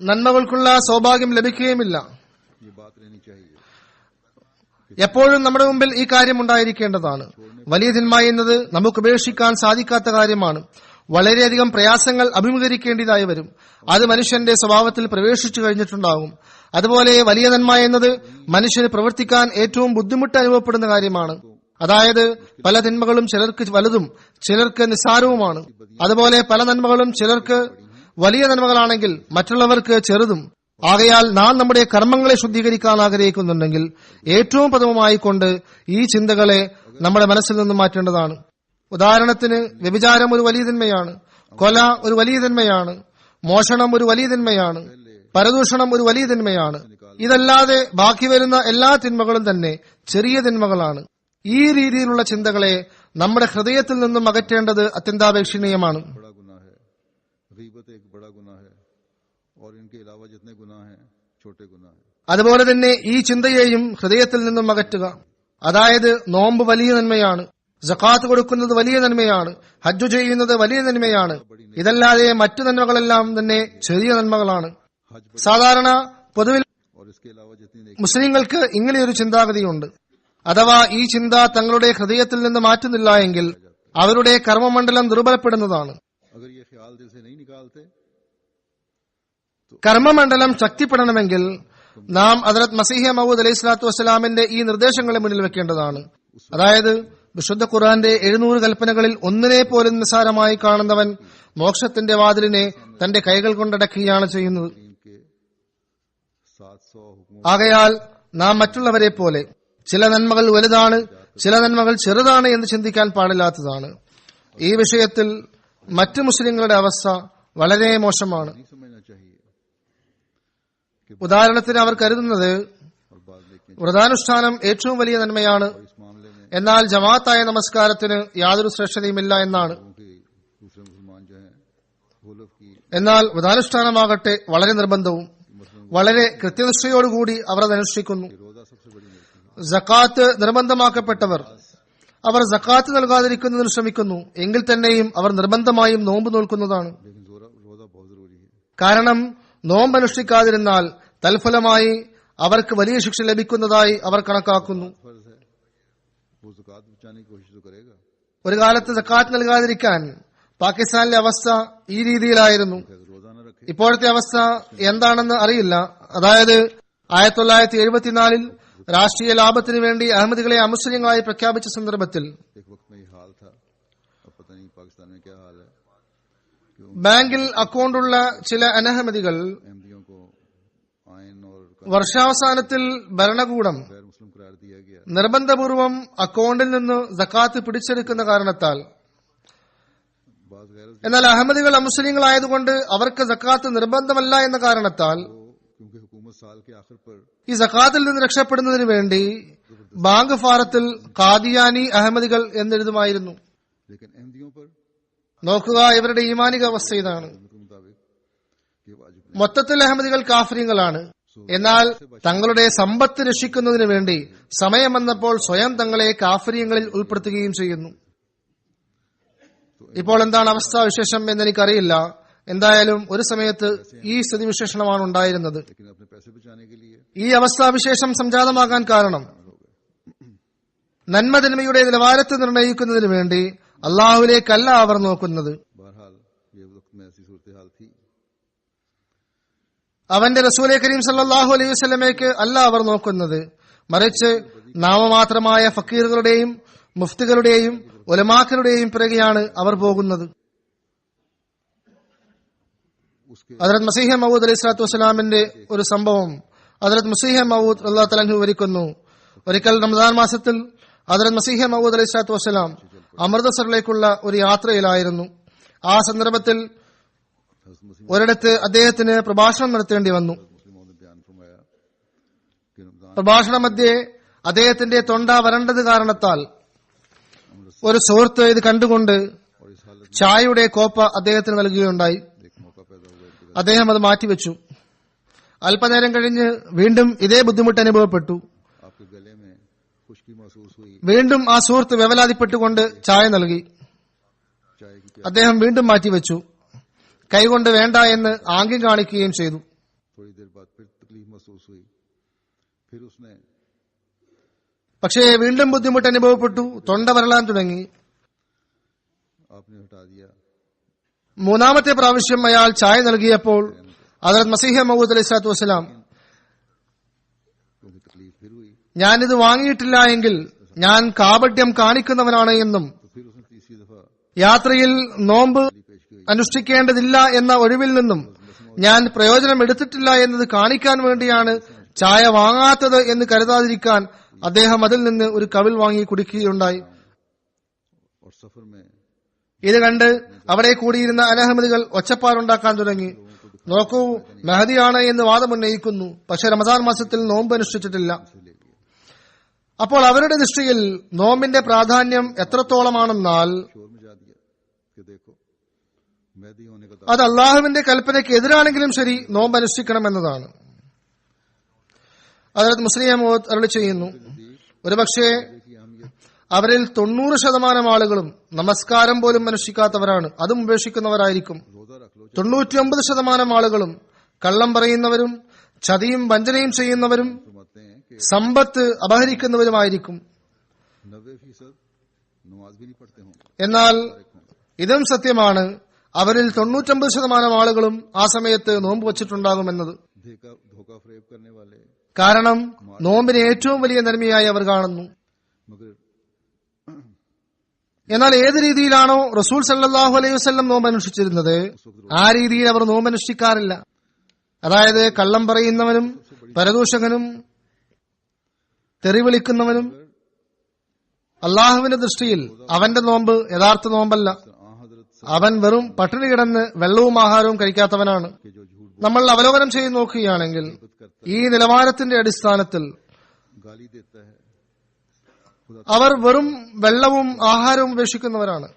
Speaker 2: നന്മകൾക്കുള്ള സൗഭാഗ്യം ലഭിക്കുകയുമില്ല.
Speaker 1: ये बात रहनी चाहिए।
Speaker 2: എപ്പോഴും നമ്മുടെ മുമ്പിൽ ഈ കാര്യം ഉണ്ടായിരിക്കേണ്ടതാണ്. വലിയ തിന്മ എന്നത് നമുക്ക് ഉപേക്ഷിക്കാൻ സാധിക്കാത്ത കാര്യമാണ്. വളരെയധികം പ്രയാസങ്ങൾ അഭിമുഖീകരിക്കേണ്ടതായി വരും. അത് മനുഷ്യന്റെ സ്വഭാവത്തിൽ പ്രവേശിച്ചു കഴിഞ്ഞിട്ടുണ്ടാകും. അതുപോലെ വലിയ നന്മ എന്നത് മനുഷ്യന് പ്രവർത്തിക്കാൻ ഏറ്റവും ബുദ്ധിമുട്ട് അനുഭവപ്പെടുന്ന കാര്യമാണ്. അതായത് പല തിന്മകളും ചിലർക്ക് വലുതും ചിലർക്ക് നിസ്സാരവുമാണ്. അതുപോലെ പല നന്മകളും ചിലർക്ക് വലിയ നന്മകളാണെങ്കിൽ മറ്റുള്ളവർക്ക് ചെറുതും. ആകയാൽ നാം നമ്മുടെ കർമ്മങ്ങളെ ശുദ്ധീകരിക്കാൻ ആഗ്രഹിക്കുന്നുണ്ടെങ്കിൽ ഏറ്റവും പ്രഥമമായി കൊണ്ട് ഈ ചിന്തകളെ നമ്മുടെ മനസ്സിൽ നിന്നും മാറ്റേണ്ടതാണ്. ഉദാഹരണത്തിന് വ്യഭിചാരം ഒരു വലിയ തിന്മയാണ്, കൊല ഒരു വലിയ തിന്മയാണ്, മോഷണം ഒരു വലിയ തിന്മയാണ്, പരദൂഷണം ഒരു വലിയ തിന്മയാണ്. ഇതല്ലാതെ ബാക്കി വരുന്ന എല്ലാ തിന്മകളും തന്നെ ചെറിയ തിന്മകളാണ്. ഈ രീതിയിലുള്ള ചിന്തകളെ നമ്മുടെ ഹൃദയത്തിൽ നിന്നും അകറ്റേണ്ടത് അത്യന്താപേക്ഷണീയമാണ്.
Speaker 1: बड़ा गुनाह है, गीबत एक बड़ा गुनाह है और इनके अलावा जितने गुनाह हैं छोटे गुनाह हैं.
Speaker 2: അതുപോലെ തന്നെ ഈ ചിന്തയെയും ഹൃദയത്തിൽ നിന്നും അകറ്റുക. അതായത് നോമ്പ് വലിയ നന്മയാണ്, സക്കാത്ത് കൊടുക്കുന്നത് വലിയ നന്മയാണ്, ഹജ്ജ് ചെയ്യുന്നത് വലിയ നന്മയാണ്. ഇതല്ലാതെ മറ്റു നന്മകളെല്ലാം തന്നെ ചെറിയ നന്മകളാണ്. സാധാരണ പൊതുവിൽ
Speaker 1: और इसके अलावा जितनी
Speaker 2: മുസ്ലിങ്ങൾക്ക് ഇങ്ങനെയൊരു ചിന്താഗതിയുണ്ട്. അഥവാ ഈ ചിന്ത തങ്ങളുടെ ഹൃദയത്തിൽ നിന്ന് മാറ്റുന്നില്ല എങ്കിൽ അവരുടെ കർമ്മമണ്ഡലം ദുർബലപ്പെടുന്നതാണ്.
Speaker 1: अगर ये ख्याल दिल से नहीं निकालते
Speaker 2: കർമ്മമണ്ഡലം ശക്തിപ്പെടണമെങ്കിൽ നാം ഹദ്റത്ത് മസീഹ് മഊഊദ് അലൈഹി സ്വലാത്തു വസ്സലാമിന്റെ ഈ നിർദ്ദേശങ്ങളെ മുന്നിൽ വെക്കേണ്ടതാണ്. അതായത് വിശുദ്ധ ഖുർആന്റെ 700 കൽപ്പനകളിൽ ഒന്നിനെ പോലും നിസ്സാരമായി കാണുന്നവൻ മോക്ഷത്തിന്റെ വാതിലിനെ തന്റെ കൈകൾ കൊണ്ടടക്കുകയാണ് ചെയ്യുന്നത്.
Speaker 1: इनके 700 हुक्मों
Speaker 2: ആകയാൽ നാം മറ്റുള്ളവരെ പോലെ ചില നന്മകൾ വലുതാണ്, ചില നന്മകൾ ചെറുതാണ് എന്ന് ചിന്തിക്കാൻ പാടില്ലാത്തതാണ്. ഈ വിഷയത്തിൽ മറ്റു മുസ്ലിങ്ങളുടെ അവസ്ഥ വളരെ മോശമാണ്.
Speaker 1: नहीं समझना चाहिए
Speaker 2: ഉദാഹരണത്തിന് അവർ കരുതുന്നത്
Speaker 1: और बाद लेकिन
Speaker 2: വ്രതാനുഷ്ഠാനം ഏറ്റവും വലിയ നന്മയാണ്,
Speaker 1: इस मामले में
Speaker 2: എന്നാൽ ജമാഅത്തായ നമസ്കാരത്തിന് യാതൊരു ശ്രേഷ്ഠതയുമില്ല എന്നാണ്.
Speaker 1: क्योंकि दूसरे मुसलमान जो हैं वो लोग की
Speaker 2: എന്നാൽ വ്രതാനുഷ്ഠാനമാകട്ടെ വളരെ നിർബന്ധവും വളരെ കൃത്യനിഷ്ഠയോടുകൂടി അവർ അത് അനുഷ്ഠിക്കുന്നു.
Speaker 1: रोजा सबसे बड़ी नेकी है.
Speaker 2: സക്കാത്ത് നിർബന്ധമാക്കപ്പെട്ടവർ അവർ സക്കാത്ത് നൽകാതിരിക്കുന്നതിന് ശ്രമിക്കുന്നു എങ്കിൽ തന്നെയും അവർ നിർബന്ധമായും നോമ്പ് നോൽക്കുന്നതാണ്.
Speaker 1: लेकिन रोजा बहुत जरूरी है.
Speaker 2: കാരണം നോമ്പ് അനുഷ്ഠിക്കാതിരുന്നാൽ തൽഫലമായി അവർക്ക് വലിയ ശിക്ഷ ലഭിക്കുന്നതായി അവർ കണക്കാക്കുന്നു.
Speaker 1: फर्ज है वो ज़कात बचाने की कोशिश तो करेगा,
Speaker 2: ഒരു കാലത്ത് സക്കാത്ത് നൽകാതിരിക്കാൻ പാകിസ്ഥാനിലെ അവസ്ഥ ഈ രീതിയിലായിരുന്നു.
Speaker 1: अगर रोजा न रखे
Speaker 2: ഇപ്പോഴത്തെ അവസ്ഥ എന്താണെന്ന് അറിയില്ല. അതായത് 1974 രാഷ്ട്രീയ ലാഭത്തിന് വേണ്ടി അഹമ്മദികളെ അമുസ്ലിങ്ങളായി പ്രഖ്യാപിച്ച സന്ദർഭത്തിൽ
Speaker 1: एक वक्त में ये हाल था, अब पता नहीं पाकिस्तान में क्या हाल है.
Speaker 2: ബാങ്കിൽ അക്കൗണ്ടുള്ള ചില അനഹമ്മദികൾ
Speaker 1: अहमदियों को आयन और
Speaker 2: വർഷാവസാനത്തിൽ ഭരണകൂടം
Speaker 1: गैर मुस्लिम करार दिया गया.
Speaker 2: നിർബന്ധപൂർവം അക്കൗണ്ടിൽ നിന്ന് സക്കാത്ത് പിടിച്ചെടുക്കുന്ന കാരണത്താൽ,
Speaker 1: बाज गैर
Speaker 2: എന്നാൽ അഹമ്മദികൾ അമുസ്ലിങ്ങളായതുകൊണ്ട് അവർക്ക് സക്കാത്ത് നിർബന്ധമല്ല എന്ന കാരണത്താൽ
Speaker 1: क्योंकि हुकूमत साल के आखिर पर
Speaker 2: ഈ സക്കാത്തിൽ നിന്ന് രക്ഷപ്പെടുന്നതിന് വേണ്ടി ബാങ്ക് ഫാറത്തിൽ ഖാദിയാനി അഹമ്മദികൾ എന്നെഴുതുമായിരുന്നു.
Speaker 1: लेकिन अहमदियों पर
Speaker 2: നോക്കുക, ഇവരുടെ ഈമാനിക അവസ്ഥ ഇതാണ്.
Speaker 1: के मुताबिक ये वाजिब
Speaker 2: മൊത്തത്തിൽ അഹമ്മദികൾ കാഫര്യങ്ങളാണ്. എന്നാൽ തങ്ങളുടെ സമ്പത്ത് രക്ഷിക്കുന്നതിന് വേണ്ടി സമയം വന്നപ്പോൾ സ്വയം തങ്ങളെ കാഫര്യങ്ങളിൽ ഉൾപ്പെടുത്തുകയും ചെയ്യുന്നു. ഇപ്പോൾ എന്താണ് അവസ്ഥാവിശേഷം എന്നെനിക്കറിയില്ല. എന്തായാലും ഒരു സമയത്ത് ഈ സ്ഥിതിവിശേഷണമാണ് ഉണ്ടായിരുന്നത്.
Speaker 1: लेकिन अपने पैसे बचाने के लिए
Speaker 2: ഈ അവസ്ഥാവിശേഷം സംജാതമാകാൻ കാരണം നന്മതിന്മയുടെ നിലവാരത്തെ നിർണ്ണയിക്കുന്നതിന് വേണ്ടി അള്ളാഹുവിലേക്കല്ല അവർ നോക്കുന്നത്.
Speaker 1: बहरहाल ये वक्त में ऐसी सूरत हाल थी.
Speaker 2: അവന്റെ റസൂലെ കരീം സല്ലല്ലാഹു അലൈഹി വസല്ലമയ്ക്ക് അല്ല അവർ നോക്കുന്നത്, മറിച്ച് നാമമാത്രമായ ഫക്കീറുകളുടെയും മുഫ്തികളുടെയും ഉലമാക്കളുടെയും പിറകെയാണ് അവർ പോകുന്നത്.
Speaker 1: उसके
Speaker 2: ഹദ്റത്ത് മസീഹ് മഊഊദ് അലൈഹി സ്വലാത്തു വസ്സലാമിന്റെ ഒരു സംഭവം ഹദ്റത്ത് മസീഹ് മഊഊദ് റളിയല്ലാഹു തആല അൻഹു വിവരിക്കുന്നു. ഒരിക്കൽ റമദാൻ മാസത്തിൽ ഹദ്റത്ത് മസീഹ് മഊഊദ് അലൈഹി സ്വലാത്തു വസ്സലാം അമൃതസറിലേക്കുള്ള ഒരു യാത്രയിലായിരുന്നു. ആ സന്ദർഭത്തിൽ ഒരിടത്ത് അദ്ദേഹത്തിന് പ്രഭാഷണം നടത്തേണ്ടി വന്നു.
Speaker 1: मुस्लिमों ने बयान फरमाया कि रमजान
Speaker 2: പ്രഭാഷണ മധ്യേ അദ്ദേഹത്തിന്റെ തൊണ്ട വരണ്ടത് കാരണത്താൽ ഒരു സുഹൃത്ത് ഇത് കണ്ടുകൊണ്ട്
Speaker 1: और इस हालत
Speaker 2: ചായയുടെ കോപ്പ അദ്ദേഹത്തിന് നൽകുകയുണ്ടായി.
Speaker 1: में एक मौका पैदा हुआ कि
Speaker 2: അദ്ദേഹം അത് മാറ്റിവെച്ചു. അല്പനേരം കഴിഞ്ഞ് വീണ്ടും ഇതേ ബുദ്ധിമുട്ട് അനുഭവപ്പെട്ടു.
Speaker 1: आपके गले में खुश्की महसूस हुई.
Speaker 2: വീണ്ടും ആ സുഹൃത്ത് വേവലാതിപ്പെട്ടുകൊണ്ട് ചായ നൽകി.
Speaker 1: चाय की
Speaker 2: അദ്ദേഹം വീണ്ടും മാറ്റിവെച്ചു. കൈകൊണ്ട് വേണ്ട എന്ന് ആംഗ്യം കാണിക്കുകയും ചെയ്തു.
Speaker 1: थोड़ी देर बाद फिर तकलीफ महसूस हुई. फिर उसने
Speaker 2: പക്ഷേ വീണ്ടും ബുദ്ധിമുട്ട് അനുഭവപ്പെട്ടു. തൊണ്ട വരളാൻ തുടങ്ങി.
Speaker 1: आपने हटा दिया.
Speaker 2: മൂന്നാമത്തെ പ്രാവശ്യം അയാൾ ചായ നൽകിയപ്പോൾ ഹദ്റത്ത് മസീഹ് മഊഊദ് അലൈഹി സ്വലാത്തു വസ്സലാം,
Speaker 1: क्योंकि तकलीफ फिर हुई
Speaker 2: ഞാനിത് വാങ്ങിയിട്ടില്ല എങ്കിൽ ഞാൻ കാപട്യം കാണിക്കുന്നവനാണ് എന്നും
Speaker 1: तो फिर उसने तीसरी दफा
Speaker 2: യാത്രയിൽ നോമ്പ്
Speaker 1: पेश की.
Speaker 2: അനുഷ്ഠിക്കേണ്ടതില്ല എന്ന ഒഴിവിൽ നിന്നും ഞാൻ പ്രയോജനം എടുത്തിട്ടില്ല എന്നത് കാണിക്കാൻ വേണ്ടിയാണ് ചായ വാങ്ങാത്തത് എന്ന് കരുതാതിരിക്കാൻ അദ്ദേഹം അതിൽ നിന്ന് ഒരു കവിൾ വാങ്ങി കുടിക്കുകയുണ്ടായി.
Speaker 1: और सफर में
Speaker 2: ഇത് കണ്ട് അവിടെ കൂടിയിരുന്ന അനഹമ്മദികൾ ഒച്ചപ്പാടുണ്ടാക്കാൻ തുടങ്ങി. നോക്കൂ, മെഹദിയാണ് എന്ന് വാദമുന്നയിക്കുന്നു, പക്ഷെ റമദാൻ മാസത്തിൽ നോമ്പ് അനുഷ്ഠിച്ചിട്ടില്ല.
Speaker 1: से ले लिया.
Speaker 2: അപ്പോൾ അവരുടെ ദൃഷ്ടിയിൽ നോമ്പിന്റെ പ്രാധാന്യം എത്രത്തോളമാണെന്നാൽ
Speaker 1: शोर मचा दिया कि देखो मैदी होने का
Speaker 2: അത് അള്ളാഹുവിന്റെ കൽപ്പനയ്ക്ക് എതിരാണെങ്കിലും ശരി നോമ്പ് അനുഷ്ഠിക്കണം എന്നതാണ്. ഹദ്റത്ത് മുസ്ലിം മൗഊദ് അരുളി ചെയ്യുന്നു, ഒരുപക്ഷെ
Speaker 1: की अहमियत
Speaker 2: അവരിൽ 90% ആളുകളും നമസ്കാരം പോലും അനുഷ്ഠിക്കാത്തവരാണ്, അതും ഉപേക്ഷിക്കുന്നവരായിരിക്കും.
Speaker 1: रोजा रख लो
Speaker 2: 99% ആളുകളും കള്ളം പറയുന്നവരും ചതിയും വഞ്ചനയും ചെയ്യുന്നവരും
Speaker 1: फरमाते हैं कि
Speaker 2: സമ്പത്ത് അപഹരിക്കുന്നവരുമായിരിക്കും.
Speaker 1: 90% नमाज भी नहीं पढ़ते होंगे।
Speaker 2: എന്നാൽ ഇതും സത്യമാണ്, അവരിൽ 99% ആളുകളും ആ സമയത്ത് നോമ്പ് വച്ചിട്ടുണ്ടാകുമെന്നത്.
Speaker 1: धोखा फरेब करने वाले
Speaker 2: കാരണം നോമ്പിനെ ഏറ്റവും വലിയ നന്മയായി അവർ കാണുന്നു.
Speaker 1: मगर
Speaker 2: എന്നാൽ ഏത് രീതിയിലാണോ റസൂൽ സല്ലല്ലാഹു അലൈഹി വസല്ലം നോമ്പ് അനുഷ്ഠിച്ചിരുന്നത് ആ രീതിയിൽ അവർ നോമ്പ് അനുഷ്ഠിക്കാറില്ല. അതായത് കള്ളം പറയുന്നവനും പരദൂഷകനും തെറിവിളിക്കുന്നവനും അള്ളാഹുവിന്റെ ദൃഷ്ടിയിൽ അവന്റെ നോമ്പ് യഥാർത്ഥ നോമ്പല്ല. അവൻ വെറും പട്ടിണി കിടന്ന് വെള്ളവും ആഹാരവും കഴിക്കാത്തവനാണ്.
Speaker 1: कि जो झूठ
Speaker 2: നമ്മൾ അവലോകനം ചെയ്ത് നോക്കുകയാണെങ്കിൽ ഈ നിലവാരത്തിന്റെ അടിസ്ഥാനത്തിൽ
Speaker 1: गाली देता है
Speaker 2: അവർ വെറും വെള്ളവും ആഹാരവും ഉപേക്ഷിക്കുന്നവരാണ്.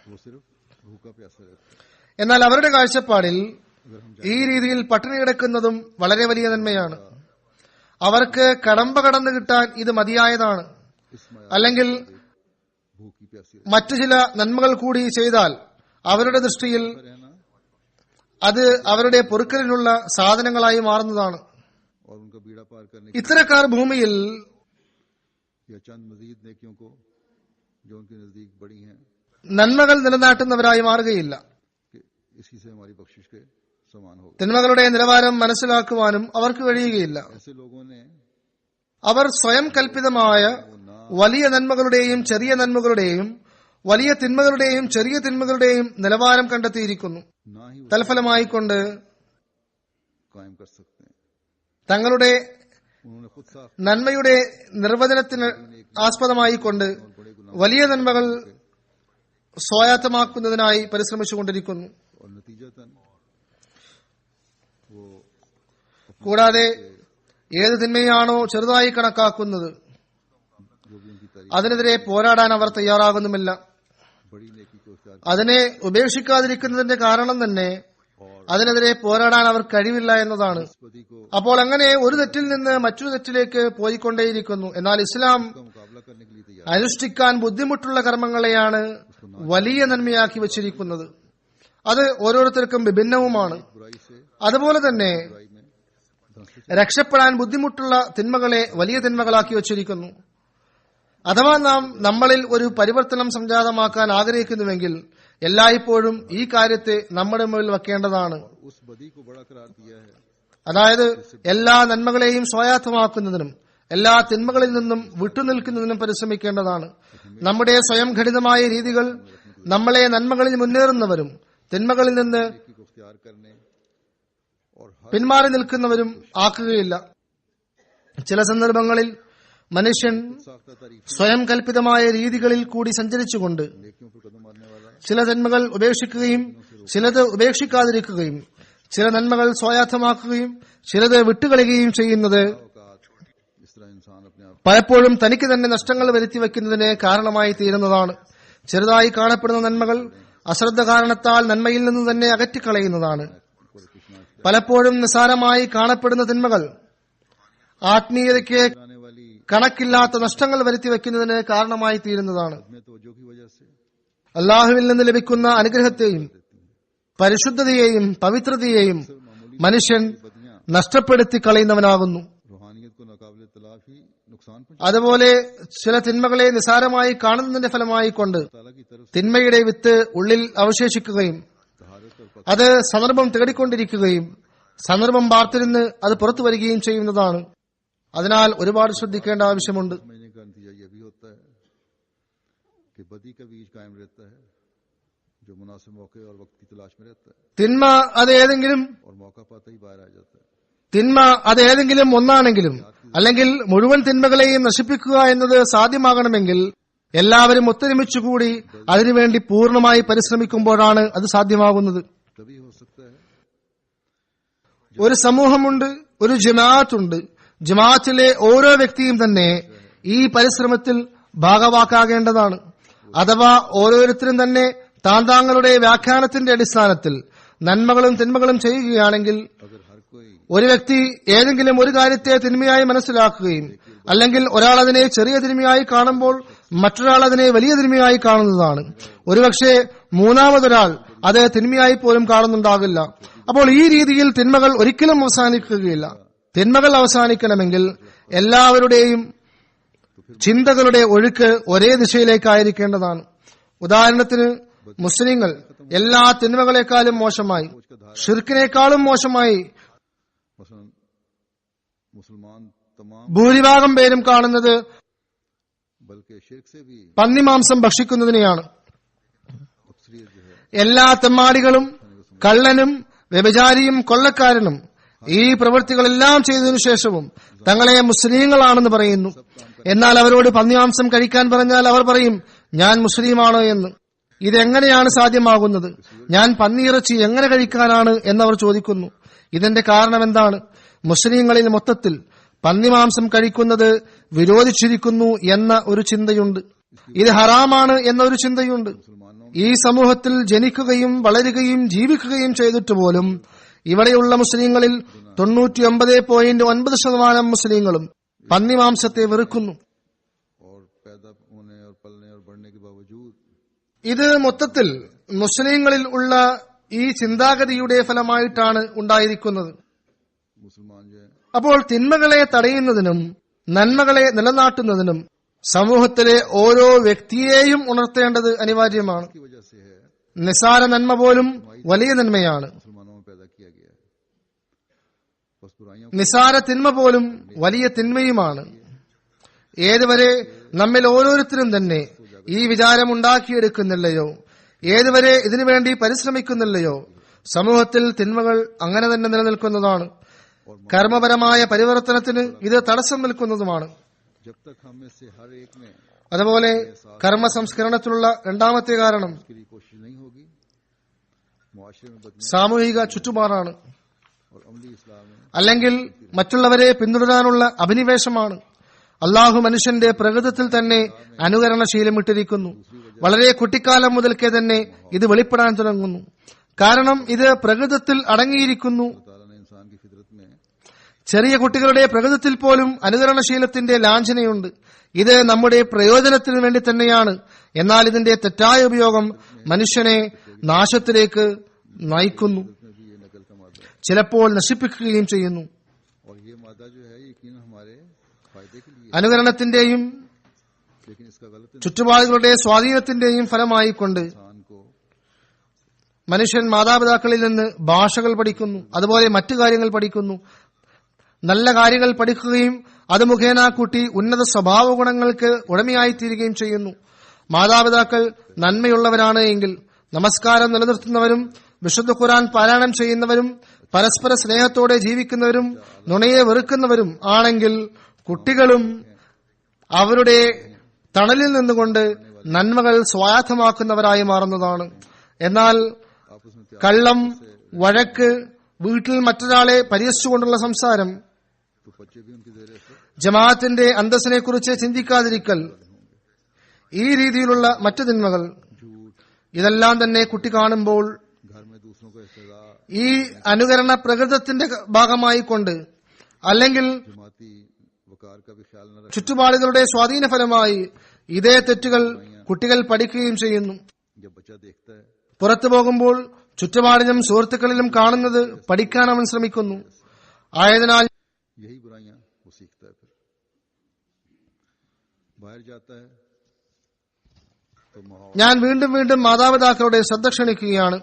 Speaker 1: वो सिर्फ भूखा प्यासा रहता है।
Speaker 2: എന്നാൽ അവരുടെ കാഴ്ചപ്പാടിൽ ഈ രീതിയിൽ പട്ടിണി കിടക്കുന്നതും വളരെ വലിയ നന്മയാണ്. അവർക്ക് കടമ്പ കടന്നു കിട്ടാൻ ഇത് മതിയായതാണ്. അല്ലെങ്കിൽ
Speaker 1: भूखी प्यासी
Speaker 2: മറ്റു ചില നന്മകൾ കൂടി ചെയ്താൽ അവരുടെ ദൃഷ്ടിയിൽ
Speaker 1: रहना
Speaker 2: അത് അവരുടെ പൊറുക്കലിനുള്ള സാധനങ്ങളായി മാറുന്നതാണ്.
Speaker 1: और उनका बीड़ा पार करने
Speaker 2: ഇത്തരക്കാർ ഭൂമിയിൽ
Speaker 1: या चंद मजीद नेकियों को जो उनके नजदीक बड़ी हैं
Speaker 2: നന്മകൾ നിലനാട്ടുന്നവരായി മാറുകയില്ല.
Speaker 1: कि इसी से हमारी बख्शिश के समान होगा।
Speaker 2: തിന്മകളുടെ നിലവാരം മനസ്സിലാക്കുവാനും അവർക്ക് കഴിയുകയില്ല.
Speaker 1: ऐसे लोगों ने
Speaker 2: അവർ സ്വയം കൽപ്പിതമായ വലിയ നന്മകളുടെയും ചെറിയ നന്മകളുടെയും വലിയ തിന്മകളുടെയും ചെറിയ തിന്മകളുടെയും നിലവാരം കണ്ടെത്തിയിരിക്കുന്നു.
Speaker 1: ना ही
Speaker 2: തൽഫലമായിക്കൊണ്ട്
Speaker 1: कायम कर सकते हैं।
Speaker 2: തങ്ങളുടെ
Speaker 1: उन्होंने खुद साफ
Speaker 2: നന്മയുടെ നിർവചനത്തിന് ആസ്പദമായിക്കൊണ്ട് വലിയ നന്മകൾ സ്വായത്തമാക്കുന്നതിനായി പരിശ്രമിച്ചുകൊണ്ടിരിക്കുന്നു.
Speaker 1: और नतीजतन वो
Speaker 2: കൂടാതെ ഏത് തിന്മയാണോ ചെറുതായി കണക്കാക്കുന്നത്
Speaker 1: जो भी उनकी तारीफ
Speaker 2: അതിനെതിരെ പോരാടാൻ അവർ തയ്യാറാകുന്നുമില്ല.
Speaker 1: बड़ी नेकी को इख्तियार
Speaker 2: അതിനെ ഉപേക്ഷിക്കാതിരിക്കുന്നതിന്റെ കാരണം തന്നെ അതിനെതിരെ പോരാടാൻ അവർ കഴിവില്ല എന്നതാണ്.
Speaker 1: बदी को
Speaker 2: അപ്പോൾ അങ്ങനെ ഒരു തെറ്റിൽ നിന്ന് മറ്റൊരു തെറ്റിലേക്ക് പോയിക്കൊണ്ടേയിരിക്കുന്നു. എന്നാൽ ഇസ്ലാം
Speaker 1: का मुकाबला करने के लिए तैयार
Speaker 2: അനുഷ്ഠിക്കാൻ ബുദ്ധിമുട്ടുള്ള കർമ്മങ്ങളെയാണ് വലിയ നന്മയാക്കി വച്ചിരിക്കുന്നത്. അത് ഓരോരുത്തർക്കും വിഭിന്നവുമാണ്.
Speaker 1: बुराई से
Speaker 2: അതുപോലെ തന്നെ
Speaker 1: बुराई में धंस
Speaker 2: രക്ഷപ്പെടാൻ ബുദ്ധിമുട്ടുള്ള തിന്മകളെ വലിയ തിന്മകളാക്കി വച്ചിരിക്കുന്നു. അഥവാ നാം നമ്മളിൽ ഒരു പരിവർത്തനം സംജാതമാക്കാൻ ആഗ്രഹിക്കുന്നുവെങ്കിൽ എല്ലായ്പ്പോഴും ഈ കാര്യത്തെ നമ്മുടെ മുന്നിൽ വെക്കേണ്ടതാണ്.
Speaker 1: उस बदी को बड़ा करार दिया है
Speaker 2: അതായത് എല്ലാ നന്മകളെയും സ്വായത്തമാക്കുന്നതിനും എല്ലാ തിന്മകളിൽ നിന്നും വിട്ടുനിൽക്കുന്നതിനും പരിശ്രമിക്കേണ്ടതാണ്. നമ്മുടെ സ്വയം ഘടിതമായ രീതികൾ നമ്മളെ നന്മകളിൽ മുന്നേറുന്നവരും തിന്മകളിൽ നിന്ന്
Speaker 1: नेकी को इख्तियार करने और हर
Speaker 2: പിന്മാറി നിൽക്കുന്നവരും ആക്കുകയില്ല. ചില സന്ദർഭങ്ങളിൽ മനുഷ്യൻ
Speaker 1: साख्ता तारीफ
Speaker 2: സ്വയം കൽപ്പിതമായ രീതികളിൽ കൂടി സഞ്ചരിച്ചുകൊണ്ട്
Speaker 1: नेकियों पर कदम मारने वाला
Speaker 2: ചില തിന്മകൾ ഉപേക്ഷിക്കുകയും ചിലത് ഉപേക്ഷിക്കാതിരിക്കുകയും ചില നന്മകൾ സ്വായത്തമാക്കുകയും ചിലത് വിട്ടുകളയുകയും ചെയ്യുന്നത്
Speaker 1: औकात इस तरह इंसान अपने आप
Speaker 2: പലപ്പോഴും തനിക്ക് തന്നെ നഷ്ടങ്ങൾ വരുത്തി വയ്ക്കുന്നതിന് കാരണമായി തീരുന്നതാണ്. ചെറുതായി കാണപ്പെടുന്ന നന്മകൾ അശ്രദ്ധ കാരണത്താൽ നന്മയിൽ നിന്ന് തന്നെ അകറ്റിക്കളയുന്നതാണ്.
Speaker 1: पर कुछ ना
Speaker 2: പലപ്പോഴും നിസാരമായി കാണപ്പെടുന്ന തിന്മകൾ ആത്മീയതയ്ക്ക്
Speaker 1: आने वाली
Speaker 2: കണക്കില്ലാത്ത നഷ്ടങ്ങൾ വരുത്തി വയ്ക്കുന്നതിന് കാരണമായി തീരുന്നതാണ്.
Speaker 1: में तवज्जो की वजह से
Speaker 2: അള്ളാഹുവിൽ നിന്ന് ലഭിക്കുന്ന അനുഗ്രഹത്തെയും പരിശുദ്ധതയെയും പവിത്രതയെയും മനുഷ്യൻ നഷ്ടപ്പെടുത്തി കളയുന്നവനാകുന്നു.
Speaker 1: रूहानियत को नाकाबिले तलाफी नुकसान पहुंचा
Speaker 2: അതുപോലെ ചില തിന്മകളെ നിസാരമായി കാണുന്നതിന്റെ ഫലമായി കൊണ്ട്
Speaker 1: ताला की तरफ
Speaker 2: തിന്മയുടെ വിത്ത് ഉള്ളിൽ അവശേഷിക്കുകയും
Speaker 1: तहारत और
Speaker 2: അത് സന്ദർഭം തേടിക്കൊണ്ടിരിക്കുകയും സന്ദർഭം പാർത്തിരുന്ന് അത് പുറത്തു വരികയും ചെയ്യുന്നതാണ്. അതിനാൽ ഒരുപാട് ശ്രദ്ധിക്കേണ്ട ആവശ്യമുണ്ട്.
Speaker 1: समझने का नतीजा यह भी होता है कि बदी का बीज कायम रहता है जो मुनासिब मौके और वक्त की तलाश में रहता है
Speaker 2: തിന്മ അത് ഏതെങ്കിലും
Speaker 1: और मौका पाता ही बाहर आ जाता है।
Speaker 2: തിന്മ അത് ഏതെങ്കിലും ഒന്നാണെങ്കിലും അല്ലെങ്കിൽ മുഴുവൻ തിന്മകളെയും നശിപ്പിക്കുക എന്നത് സാധ്യമാകണമെങ്കിൽ എല്ലാവരും ഒത്തൊരുമിച്ചുകൂടി അതിനുവേണ്ടി പൂർണ്ണമായി പരിശ്രമിക്കുമ്പോഴാണ് അത് സാധ്യമാകുന്നത്.
Speaker 1: तभी हो सकता है
Speaker 2: ഒരു സമൂഹമുണ്ട്, ഒരു ജമാഅത്തുണ്ട്. ജമാഅത്തിലെ ഓരോ വ്യക്തിയും തന്നെ ഈ പരിശ്രമത്തിൽ ഭാഗവാക്കാകേണ്ടതാണ്. അഥവാ ഓരോരുത്തരും തന്നെ താന്താങ്ങളുടെ വ്യാഖ്യാനത്തിന്റെ അടിസ്ഥാനത്തിൽ നന്മകളും തിന്മകളും ചെയ്യുകയാണെങ്കിൽ,
Speaker 1: अगर हर कोई
Speaker 2: ഒരു വ്യക്തി ഏതെങ്കിലും ഒരു കാര്യത്തെ തിന്മയായി മനസ്സിലാക്കുകയും അല്ലെങ്കിൽ ഒരാൾ അതിനെ ചെറിയ തിന്മയായി കാണുമ്പോൾ മറ്റൊരാൾ അതിനെ വലിയ തിന്മയായി കാണുന്നതാണ്. ഒരുപക്ഷെ മൂന്നാമതൊരാൾ അത് തിന്മയായി പോലും കാണുന്നുണ്ടാകില്ല. അപ്പോൾ ഈ രീതിയിൽ തിന്മകൾ ഒരിക്കലും അവസാനിക്കുകയില്ല. തിന്മകൾ അവസാനിക്കണമെങ്കിൽ എല്ലാവരുടെയും ചിന്തകളുടെ ഒഴുക്ക് ഒരേ ദിശയിലേക്കായിരിക്കേണ്ടതാണ്. ഉദാഹരണത്തിന്, മുസ്ലിങ്ങൾ എല്ലാ തിന്മകളെക്കാളും മോശമായി, ഷിർക്കിനേക്കാളും മോശമായി
Speaker 1: मसलन मुसलमान तमाम
Speaker 2: ഭൂരിഭാഗം പേരും കാണുന്നത്
Speaker 1: बल्कि शिर्क से भी
Speaker 2: പന്നിമാംസം ഭക്ഷിക്കുന്നതിനെയാണ്.
Speaker 1: अक्सरियत जो है
Speaker 2: എല്ലാ തെമ്മാടികളും കള്ളനും വ്യഭിചാരിയും കൊള്ളക്കാരനും ഈ പ്രവൃത്തികളെല്ലാം ചെയ്തതിനു ശേഷവും തങ്ങളെ മുസ്ലിങ്ങളാണെന്ന് പറയുന്നു. എന്നാൽ അവരോട് പന്നിമാംസം കഴിക്കാൻ പറഞ്ഞാൽ അവർ പറയും, ഞാൻ മുസ്ലിമാണോ എന്ന്. ഇതെങ്ങനെയാണ് സാധ്യമാകുന്നത്? ഞാൻ പന്നിയിറച്ചി എങ്ങനെ കഴിക്കാനാണ് എന്നവർ ചോദിക്കുന്നു. ഇതിന്റെ കാരണം എന്താണ്? മുസ്ലിങ്ങളിൽ മൊത്തത്തിൽ പന്നിമാംസം കഴിക്കുന്നത് വിരോധിച്ചിരിക്കുന്നു എന്ന ഒരു ചിന്തയുണ്ട്. ഇത് ഹറാമാണ് എന്ന ഒരു ചിന്തയുണ്ട്. ഈ സമൂഹത്തിൽ ജനിക്കുകയും വളരുകയും ജീവിക്കുകയും ചെയ്തിട്ട് പോലും ഇവിടെയുള്ള മുസ്ലിങ്ങളിൽ 99.9% മുസ്ലിങ്ങളും പന്നിമാംസത്തെ വെറുക്കുന്നു.
Speaker 1: और पैदा होने और पलने और बढ़ने के बावजूद
Speaker 2: ഇത് മൊത്തത്തിൽ മുസ്ലിങ്ങളിൽ ഉള്ള ഈ ചിന്താഗതിയുടെ ഫലമായിട്ടാണ് ഉണ്ടായിരിക്കുന്നത്.
Speaker 1: मुसलमान जो है
Speaker 2: അപ്പോൾ തിന്മകളെ തടയുന്നതിനും നന്മകളെ നിലനാട്ടുന്നതിനും സമൂഹത്തിലെ ഓരോ വ്യക്തിയെയും ഉണർത്തേണ്ടത് അനിവാര്യമാണ്.
Speaker 1: की वजह से है
Speaker 2: നിസാര നന്മ പോലും വലിയ നന്മയാണ്.
Speaker 1: मुसलमानों में पैदा किया गया है. बस बुराइयां
Speaker 2: നിസാര തിന്മ പോലും വലിയ തിന്മയുമാണ്. ഏതുവരെ നമ്മിൽ ഓരോരുത്തരും തന്നെ ഈ വിചാരം ഉണ്ടാക്കിയെടുക്കുന്നില്ലയോ, ഏതുവരെ ഇതിനുവേണ്ടി പരിശ്രമിക്കുന്നില്ലയോ, സമൂഹത്തിൽ തിന്മകൾ അങ്ങനെ തന്നെ നിലനിൽക്കുന്നതാണ്. കർമ്മപരമായ പരിവർത്തനത്തിന് ഇത് തടസ്സം നിൽക്കുന്നതുമാണ്.
Speaker 1: जब तक हम में से हर एक में
Speaker 2: അതുപോലെ കർമ്മ സംസ്കരണത്തിലുള്ള രണ്ടാമത്തെ കാരണം
Speaker 1: उसके लिए कोशिश नहीं होगी, मुआशरे में बदलने
Speaker 2: സാമൂഹിക ചുറ്റുപാടാണ്,
Speaker 1: और अमली इस्लाम में
Speaker 2: അല്ലെങ്കിൽ മറ്റുള്ളവരെ പിന്തുടരാനുള്ള അഭിനിവേശമാണ്. അള്ളാഹു മനുഷ്യന്റെ പ്രകൃതത്തിൽ തന്നെ അനുകരണശീലം ഇട്ടിരിക്കുന്നു. വളരെ കുട്ടിക്കാലം മുതൽക്കേ തന്നെ ഇത് വെളിപ്പെടാൻ തുടങ്ങുന്നു. കാരണം ഇത് പ്രകൃതത്തിൽ അടങ്ങിയിരിക്കുന്നു.
Speaker 1: ताला ने इंसान की फितरत में
Speaker 2: ചെറിയ കുട്ടികളുടെ പ്രകൃതത്തിൽ പോലും അനുകരണശീലത്തിന്റെ ലാഞ്ചനയുണ്ട്. ഇത് നമ്മുടെ പ്രയോജനത്തിന് വേണ്ടി തന്നെയാണ്. എന്നാൽ ഇതിന്റെ തെറ്റായ ഉപയോഗം മനുഷ്യനെ നാശത്തിലേക്ക് നയിക്കുന്നു,
Speaker 1: भी ये नकल का मादा है।
Speaker 2: ചിലപ്പോൾ നശിപ്പിക്കുകയും ചെയ്യുന്നു.
Speaker 1: और ये मादा जो है यकीन हमारे फायदे के लिए है,
Speaker 2: അനുകരണത്തിന്റെയും
Speaker 1: लेकिन इसका गलत
Speaker 2: ചുറ്റുപാടുകളുടെ സ്വാധീനത്തിന്റെയും ഫലമായിക്കൊണ്ട്
Speaker 1: इंसान को
Speaker 2: മനുഷ്യൻ മാതാപിതാക്കളിൽ നിന്ന് ഭാഷകൾ പഠിക്കുന്നു, അതുപോലെ മറ്റു കാര്യങ്ങൾ പഠിക്കുന്നു. നല്ല കാര്യങ്ങൾ പഠിക്കുകയും അത് മുഖേന കുട്ടി ഉന്നത സ്വഭാവ ഗുണങ്ങൾക്ക് ഉടമയായിത്തീരുകയും ചെയ്യുന്നു. മാതാപിതാക്കൾ നന്മയുള്ളവരാണ് എങ്കിൽ, നമസ്കാരം നിലനിർത്തുന്നവരും വിശുദ്ധ ഖുർആൻ പാരായണം ചെയ്യുന്നവരും പരസ്പര സ്നേഹത്തോടെ ജീവിക്കുന്നവരും നുണയെ വെറുക്കുന്നവരും ആണെങ്കിൽ കുട്ടികളും അവരുടെ തണലിൽ നിന്നുകൊണ്ട് നന്മകൾ സ്വായത്തമാക്കുന്നവരായി മാറുന്നതാണ്. എന്നാൽ
Speaker 1: आपस में
Speaker 2: കള്ളം, വഴക്ക്, വീട്ടിൽ മറ്റൊരാളെ പരിഹസിച്ചുകൊണ്ടുള്ള സംസാരം,
Speaker 1: तो बच्चे भी उनके जेर असर,
Speaker 2: ജമാഅത്തിന്റെ അന്തസ്സിനെ കുറിച്ച് ചിന്തിക്കാതിരിക്കൽ, ഈ രീതിയിലുള്ള മറ്റു തിന്മകൾ, ഇതെല്ലാം തന്നെ കുട്ടി കാണുമ്പോൾ
Speaker 1: घर में दूसरों का इस्तेज़ा,
Speaker 2: ഈ അനുകരണ പ്രകൃതത്തിന്റെ ഭാഗമായി കൊണ്ട് അല്ലെങ്കിൽ
Speaker 1: जमाती वकार का भी ख्याल न रखें।
Speaker 2: ചുറ്റുപാടുകളുടെ സ്വാധീന ഫലമായി ഇതേ തെറ്റുകൾ കുട്ടികൾ പഠിക്കുകയും ചെയ്യുന്നു.
Speaker 1: जब बच्चा देखता है
Speaker 2: പുറത്തു പോകുമ്പോൾ ചുറ്റുപാടിലും സുഹൃത്തുക്കളിലും കാണുന്നത് പഠിക്കാൻ അവൻ ശ്രമിക്കുന്നു. ആയതിനാൽ
Speaker 1: यही बुराइयां वो सीखता है, फिर बाहर जाता है तो माहौल
Speaker 2: ഞാൻ വീണ്ടും വീണ്ടും മാതാപിതാക്കളുടെ ശ്രദ്ധ ക്ഷണിക്കുകയാണ്.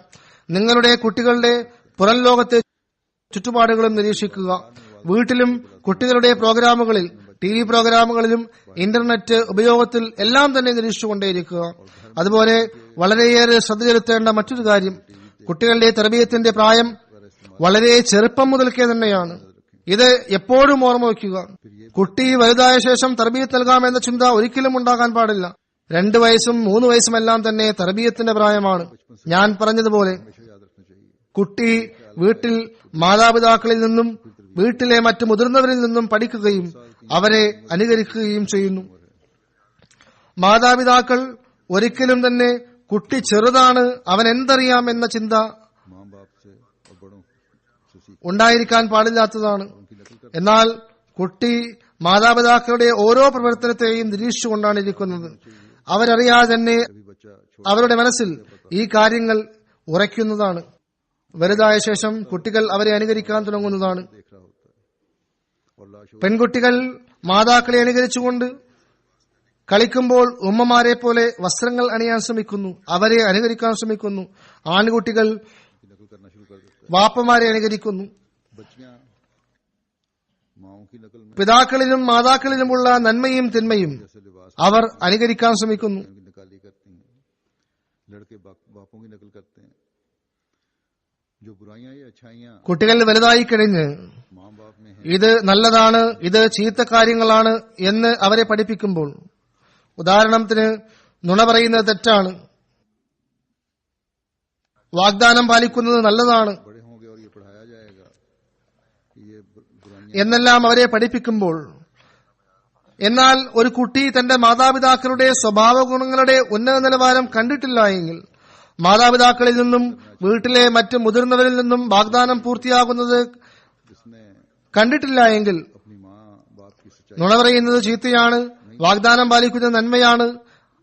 Speaker 2: നിങ്ങളുടെ കുട്ടികളുടെ പുറം ലോകത്തെ ചുറ്റുപാടുകളും നിരീക്ഷിക്കുക. വീട്ടിലും കുട്ടികളുടെ പ്രോഗ്രാമുകളിൽ, TV പ്രോഗ്രാമുകളിലും ഇന്റർനെറ്റ് ഉപയോഗത്തിൽ എല്ലാം തന്നെ നിരീക്ഷിച്ചുകൊണ്ടേയിരിക്കുക. അതുപോലെ വളരെയേറെ ശ്രദ്ധ ചെലുത്തേണ്ട മറ്റൊരു കാര്യം, കുട്ടികളുടെ തർബീയത്തിന്റെ പ്രായം വളരെ ചെറുപ്പം മുതൽക്കേ തന്നെയാണ്. ഇത് എപ്പോഴും ഓർമ്മ വയ്ക്കുക. കുട്ടി വലുതായ ശേഷം തർബീയത്ത് നൽകാമെന്ന ചിന്ത ഒരിക്കലും ഉണ്ടാകാൻ പാടില്ല. 2 വയസ്സും 3 വയസ്സുമെല്ലാം തന്നെ തർബീയത്തിന്റെ പ്രായമാണ്. ഞാൻ പറഞ്ഞതുപോലെ
Speaker 1: हमेशा याद रखना चाहिए।
Speaker 2: കുട്ടി വീട്ടിൽ മാതാപിതാക്കളിൽ നിന്നും വീട്ടിലെ മറ്റു മുതിർന്നവരിൽ നിന്നും പഠിക്കുകയും അവരെ അനുകരിക്കുകയും ചെയ്യുന്നു. മാതാപിതാക്കൾ ഒരിക്കലും തന്നെ കുട്ടി ചെറുതാണ്, അവൻ എന്തറിയാം എന്ന ചിന്ത
Speaker 1: माँ बाप से और बड़ों से सीख
Speaker 2: ഉണ്ടായിരിക്കാൻ പാടില്ലാത്തതാണ്. എന്നാൽ കുട്ടി മാതാപിതാക്കളുടെ ഓരോ പ്രവർത്തനത്തെയും നിരീക്ഷിച്ചുകൊണ്ടാണ് ഇരിക്കുന്നത്. അവരറിയാതെ തന്നെ
Speaker 1: कभी बच्चा
Speaker 2: അവരുടെ മനസ്സിൽ ഈ കാര്യങ്ങൾ ഉറയ്ക്കുന്നതാണ്. വലുതായ ശേഷം കുട്ടികൾ അവരെ അനുകരിക്കാൻ തുടങ്ങുന്നതാണ്.
Speaker 1: देख रहा होता है और लाश
Speaker 2: പെൺകുട്ടികൾ മാതാക്കളെ അനുകരിച്ചുകൊണ്ട് കളിക്കുമ്പോൾ ഉമ്മമാരെ പോലെ വസ്ത്രങ്ങൾ അണിയാൻ ശ്രമിക്കുന്നു, അവരെ അനുകരിക്കാൻ ശ്രമിക്കുന്നു. ആൺകുട്ടികൾ
Speaker 1: की नकल करना शुरू कर देता
Speaker 2: വാപ്പമാരെ അനുകരിക്കുന്നു.
Speaker 1: है। बच्चियां माओं की नकल में
Speaker 2: പിതാക്കളിലും മാതാക്കളിലുമുള്ള നന്മയും തിന്മയും
Speaker 1: जैसे लिबास
Speaker 2: അവർ അനുകരിക്കാൻ ശ്രമിക്കുന്നു.
Speaker 1: की निकाली करती हैं, लड़के बापों की नकल करते हैं। जो बुराइयां या अच्छाइयां
Speaker 2: കുട്ടികൾ വലുതായി കഴിഞ്ഞ്
Speaker 1: माँ बाप में है
Speaker 2: ഇത് നല്ലതാണ്, ഇത് ചീത്ത കാര്യങ്ങളാണ് എന്ന് അവരെ പഠിപ്പിക്കുമ്പോൾ, ഉദാഹരണത്തിന് നുണ പറയുന്നത് തെറ്റാണ്, വാഗ്ദാനം പാലിക്കുന്നത് നല്ലതാണ്
Speaker 1: बड़े होंगे और ये पढ़ाया जाएगा कि ये बुराइयां
Speaker 2: എന്നെല്ലാം അവരെ പഠിപ്പിക്കുമ്പോൾ, എന്നാൽ ഒരു കുട്ടി തന്റെ മാതാപിതാക്കളുടെ സ്വഭാവ ഗുണങ്ങളുടെ ഉന്നത നിലവാരം കണ്ടിട്ടില്ല എങ്കിൽ, മാതാപിതാക്കളിൽ നിന്നും വീട്ടിലെ മറ്റ് മുതിർന്നവരിൽ നിന്നും വാഗ്ദാനം പൂർത്തിയാകുന്നത്
Speaker 1: जिसने
Speaker 2: കണ്ടിട്ടില്ല എങ്കിൽ,
Speaker 1: अपनी माँ बाप की सच्चाई
Speaker 2: നുണ പറയുന്നത് ചീത്തയാണ്, വാഗ്ദാനം പാലിക്കുന്നത് നന്മയാണ്,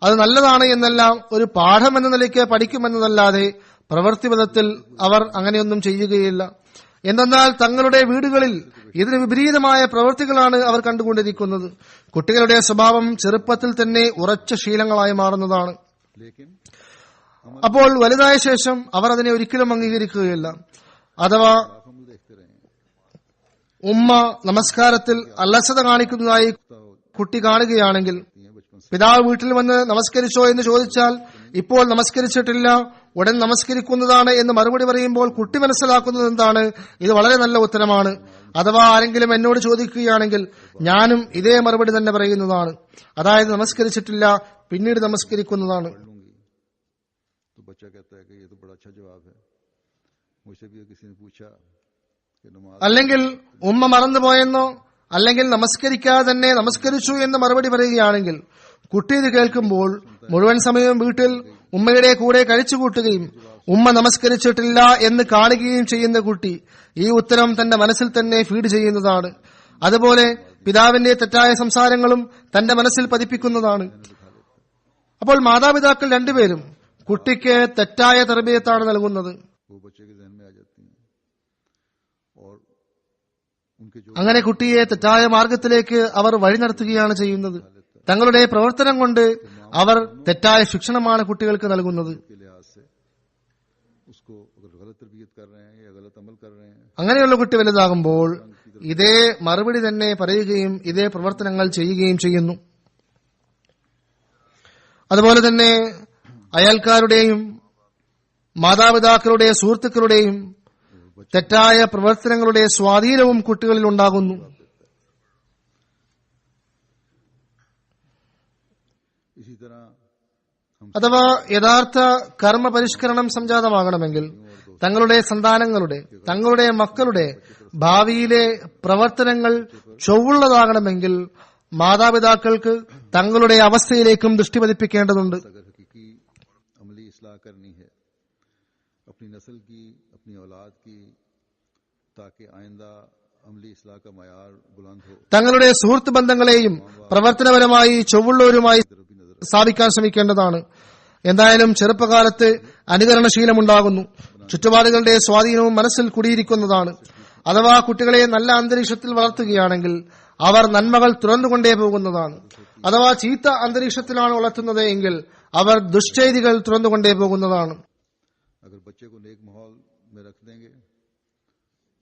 Speaker 2: അത് നല്ലതാണ് എന്നെല്ലാം ഒരു പാഠം എന്ന നിലയ്ക്ക് പഠിക്കുമെന്നതല്ലാതെ പ്രവൃത്തിപഥത്തിൽ അവർ അങ്ങനെയൊന്നും ചെയ്യുകയില്ല. എന്തെന്നാൽ തങ്ങളുടെ വീടുകളിൽ ഇതിന് വിപരീതമായ പ്രവൃത്തികളാണ് അവർ കണ്ടുകൊണ്ടിരിക്കുന്നത്. കുട്ടികളുടെ സ്വഭാവം ചെറുപ്പത്തിൽ തന്നെ ഉറച്ച ശീലങ്ങളായി മാറുന്നതാണ്.
Speaker 1: लेकिन
Speaker 2: അപ്പോൾ വലുതായ ശേഷം അവർ അതിനെ ഒരിക്കലും അംഗീകരിക്കുകയില്ല. അഥവാ
Speaker 1: हम देखते रहे हैं
Speaker 2: ഉമ്മ നമസ്കാരത്തിൽ അലസത കാണിക്കുന്നതായി കുട്ടി കാണുകയാണെങ്കിൽ,
Speaker 1: बचपन से
Speaker 2: പിതാവ് വീട്ടിൽ വന്ന് നമസ്കരിച്ചോ എന്ന് ചോദിച്ചാൽ ഇപ്പോൾ നമസ്കരിച്ചിട്ടില്ല, ഉടൻ നമസ്കരിക്കുന്നതാണ് എന്ന് മറുപടി പറയുമ്പോൾ കുട്ടി മനസ്സിലാക്കുന്നത് എന്താണ്? ഇത് വളരെ നല്ല ഉത്തരമാണ്. അഥവാ ആരെങ്കിലും എന്നോട് ചോദിക്കുകയാണെങ്കിൽ ഞാനും ഇതേ മറുപടി തന്നെ പറയുന്നതാണ്, അതായത് നമസ്കരിച്ചിട്ടില്ല, പിന്നീട് നമസ്കരിക്കുന്നതാണ്.
Speaker 1: पढ़ लूंगी। तो बच्चा कहता है कि ये तो बड़ा अच्छा जवाब है। मुझसे भी किसी ने पूछा कि नमाज
Speaker 2: അല്ലെങ്കിൽ ഉമ്മ മറന്നുപോയെന്നോ അല്ലെങ്കിൽ നമസ്കരിക്കാതെ തന്നെ നമസ്കരിച്ചു എന്ന് മറുപടി പറയുകയാണെങ്കിൽ, കുട്ടി ഇത് കേൾക്കുമ്പോൾ മുഴുവൻ സമയവും വീട്ടിൽ ഉമ്മയുടെ കൂടെ കഴിച്ചുകൂട്ടുകയും ഉമ്മ നമസ്കരിച്ചിട്ടില്ല എന്ന് കാണുകയും ചെയ്യുന്ന കുട്ടി ഈ ഉത്തരം തന്റെ മനസ്സിൽ തന്നെ ഫീഡ് ചെയ്യുന്നതാണ്. അതുപോലെ പിതാവിന്റെ തെറ്റായ സംസാരങ്ങളും തന്റെ മനസ്സിൽ പതിപ്പിക്കുന്നതാണ്. അപ്പോൾ മാതാപിതാക്കൾ രണ്ടുപേരും കുട്ടിക്ക് തെറ്റായ തർബീയത്താണ് നൽകുന്നത്.
Speaker 1: वो बच्चे के जहन में आ जाती हैं और उनके जो
Speaker 2: അങ്ങനെ കുട്ടിയെ തെറ്റായ മാർഗത്തിലേക്ക് അവർ വഴി നടത്തുകയാണ് ചെയ്യുന്നത്. തങ്ങളുടെ പ്രവർത്തനം കൊണ്ട് അവർ തെറ്റായ ശിക്ഷണമാണ് കുട്ടികൾക്ക് നൽകുന്നത്.
Speaker 1: के लिहाज से उसको अगर गलत तरबियत कर रहे हैं या गलत अमल कर रहे हैं
Speaker 2: അങ്ങനെയുള്ള കുട്ടി വലുതാകുമ്പോൾ ഇതേ മറുപടി തന്നെ പറയുകയും ഇതേ പ്രവർത്തനങ്ങൾ ചെയ്യുകയും ചെയ്യുന്നു. അതുപോലെ തന്നെ അയൽക്കാരുടെയും മാതാപിതാക്കളുടെ സുഹൃത്തുക്കളുടെയും തെറ്റായ പ്രവർത്തനങ്ങളുടെ സ്വാധീനവും കുട്ടികളിൽ ഉണ്ടാകുന്നു.
Speaker 1: इसी तरह हम
Speaker 2: അഥവാ യഥാർത്ഥ കർമ്മ പരിഷ്കരണം സംജാതമാകണമെങ്കിൽ തങ്ങളുടെ സന്താനങ്ങളുടെ, തങ്ങളുടെ മക്കളുടെ ഭാവിയിലെ പ്രവർത്തനങ്ങൾ ചൊവ്വുള്ളതാകണമെങ്കിൽ മാതാപിതാക്കൾക്ക് തങ്ങളുടെ അവസ്ഥയിലേക്കും ദൃഷ്ടി പതിപ്പിക്കേണ്ടതുണ്ട്.
Speaker 1: अगर हकीकी अमली इस्लाह करनी है अपनी नस्ल की, अपनी औलाद की, ताकि आइंदा अमली इस्लाह का मयार बुलंद हो,
Speaker 2: തങ്ങളുടെ സുഹൃത്ത് ബന്ധങ്ങളെയും പ്രവർത്തനപരമായി ചൊവ്വുള്ളവരുമായി സ്ഥാപിക്കാൻ ശ്രമിക്കേണ്ടതാണ്. എന്തായാലും ചെറുപ്പകാലത്ത് അനുകരണശീലമുണ്ടാകുന്നു, ചുറ്റുപാടുകളുടെ സ്വാധീനവും മനസ്സിൽ കുടിയിരിക്കുന്നതാണ്. അഥവാ കുട്ടികളെ നല്ല അന്തരീക്ഷത്തിൽ വളർത്തുകയാണെങ്കിൽ അവർ നന്മകൾ തുറന്നുകൊണ്ടേ പോകുന്നതാണ്. അഥവാ ചീത്ത അന്തരീക്ഷത്തിലാണ് വളർത്തുന്നത് എങ്കിൽ അവർ ദുഷ്ചെയ്തികൾ തുറന്നുകൊണ്ടേ പോകുന്നതാണ്.
Speaker 1: अगर बच्चे को नेक माहौल में रख देंगे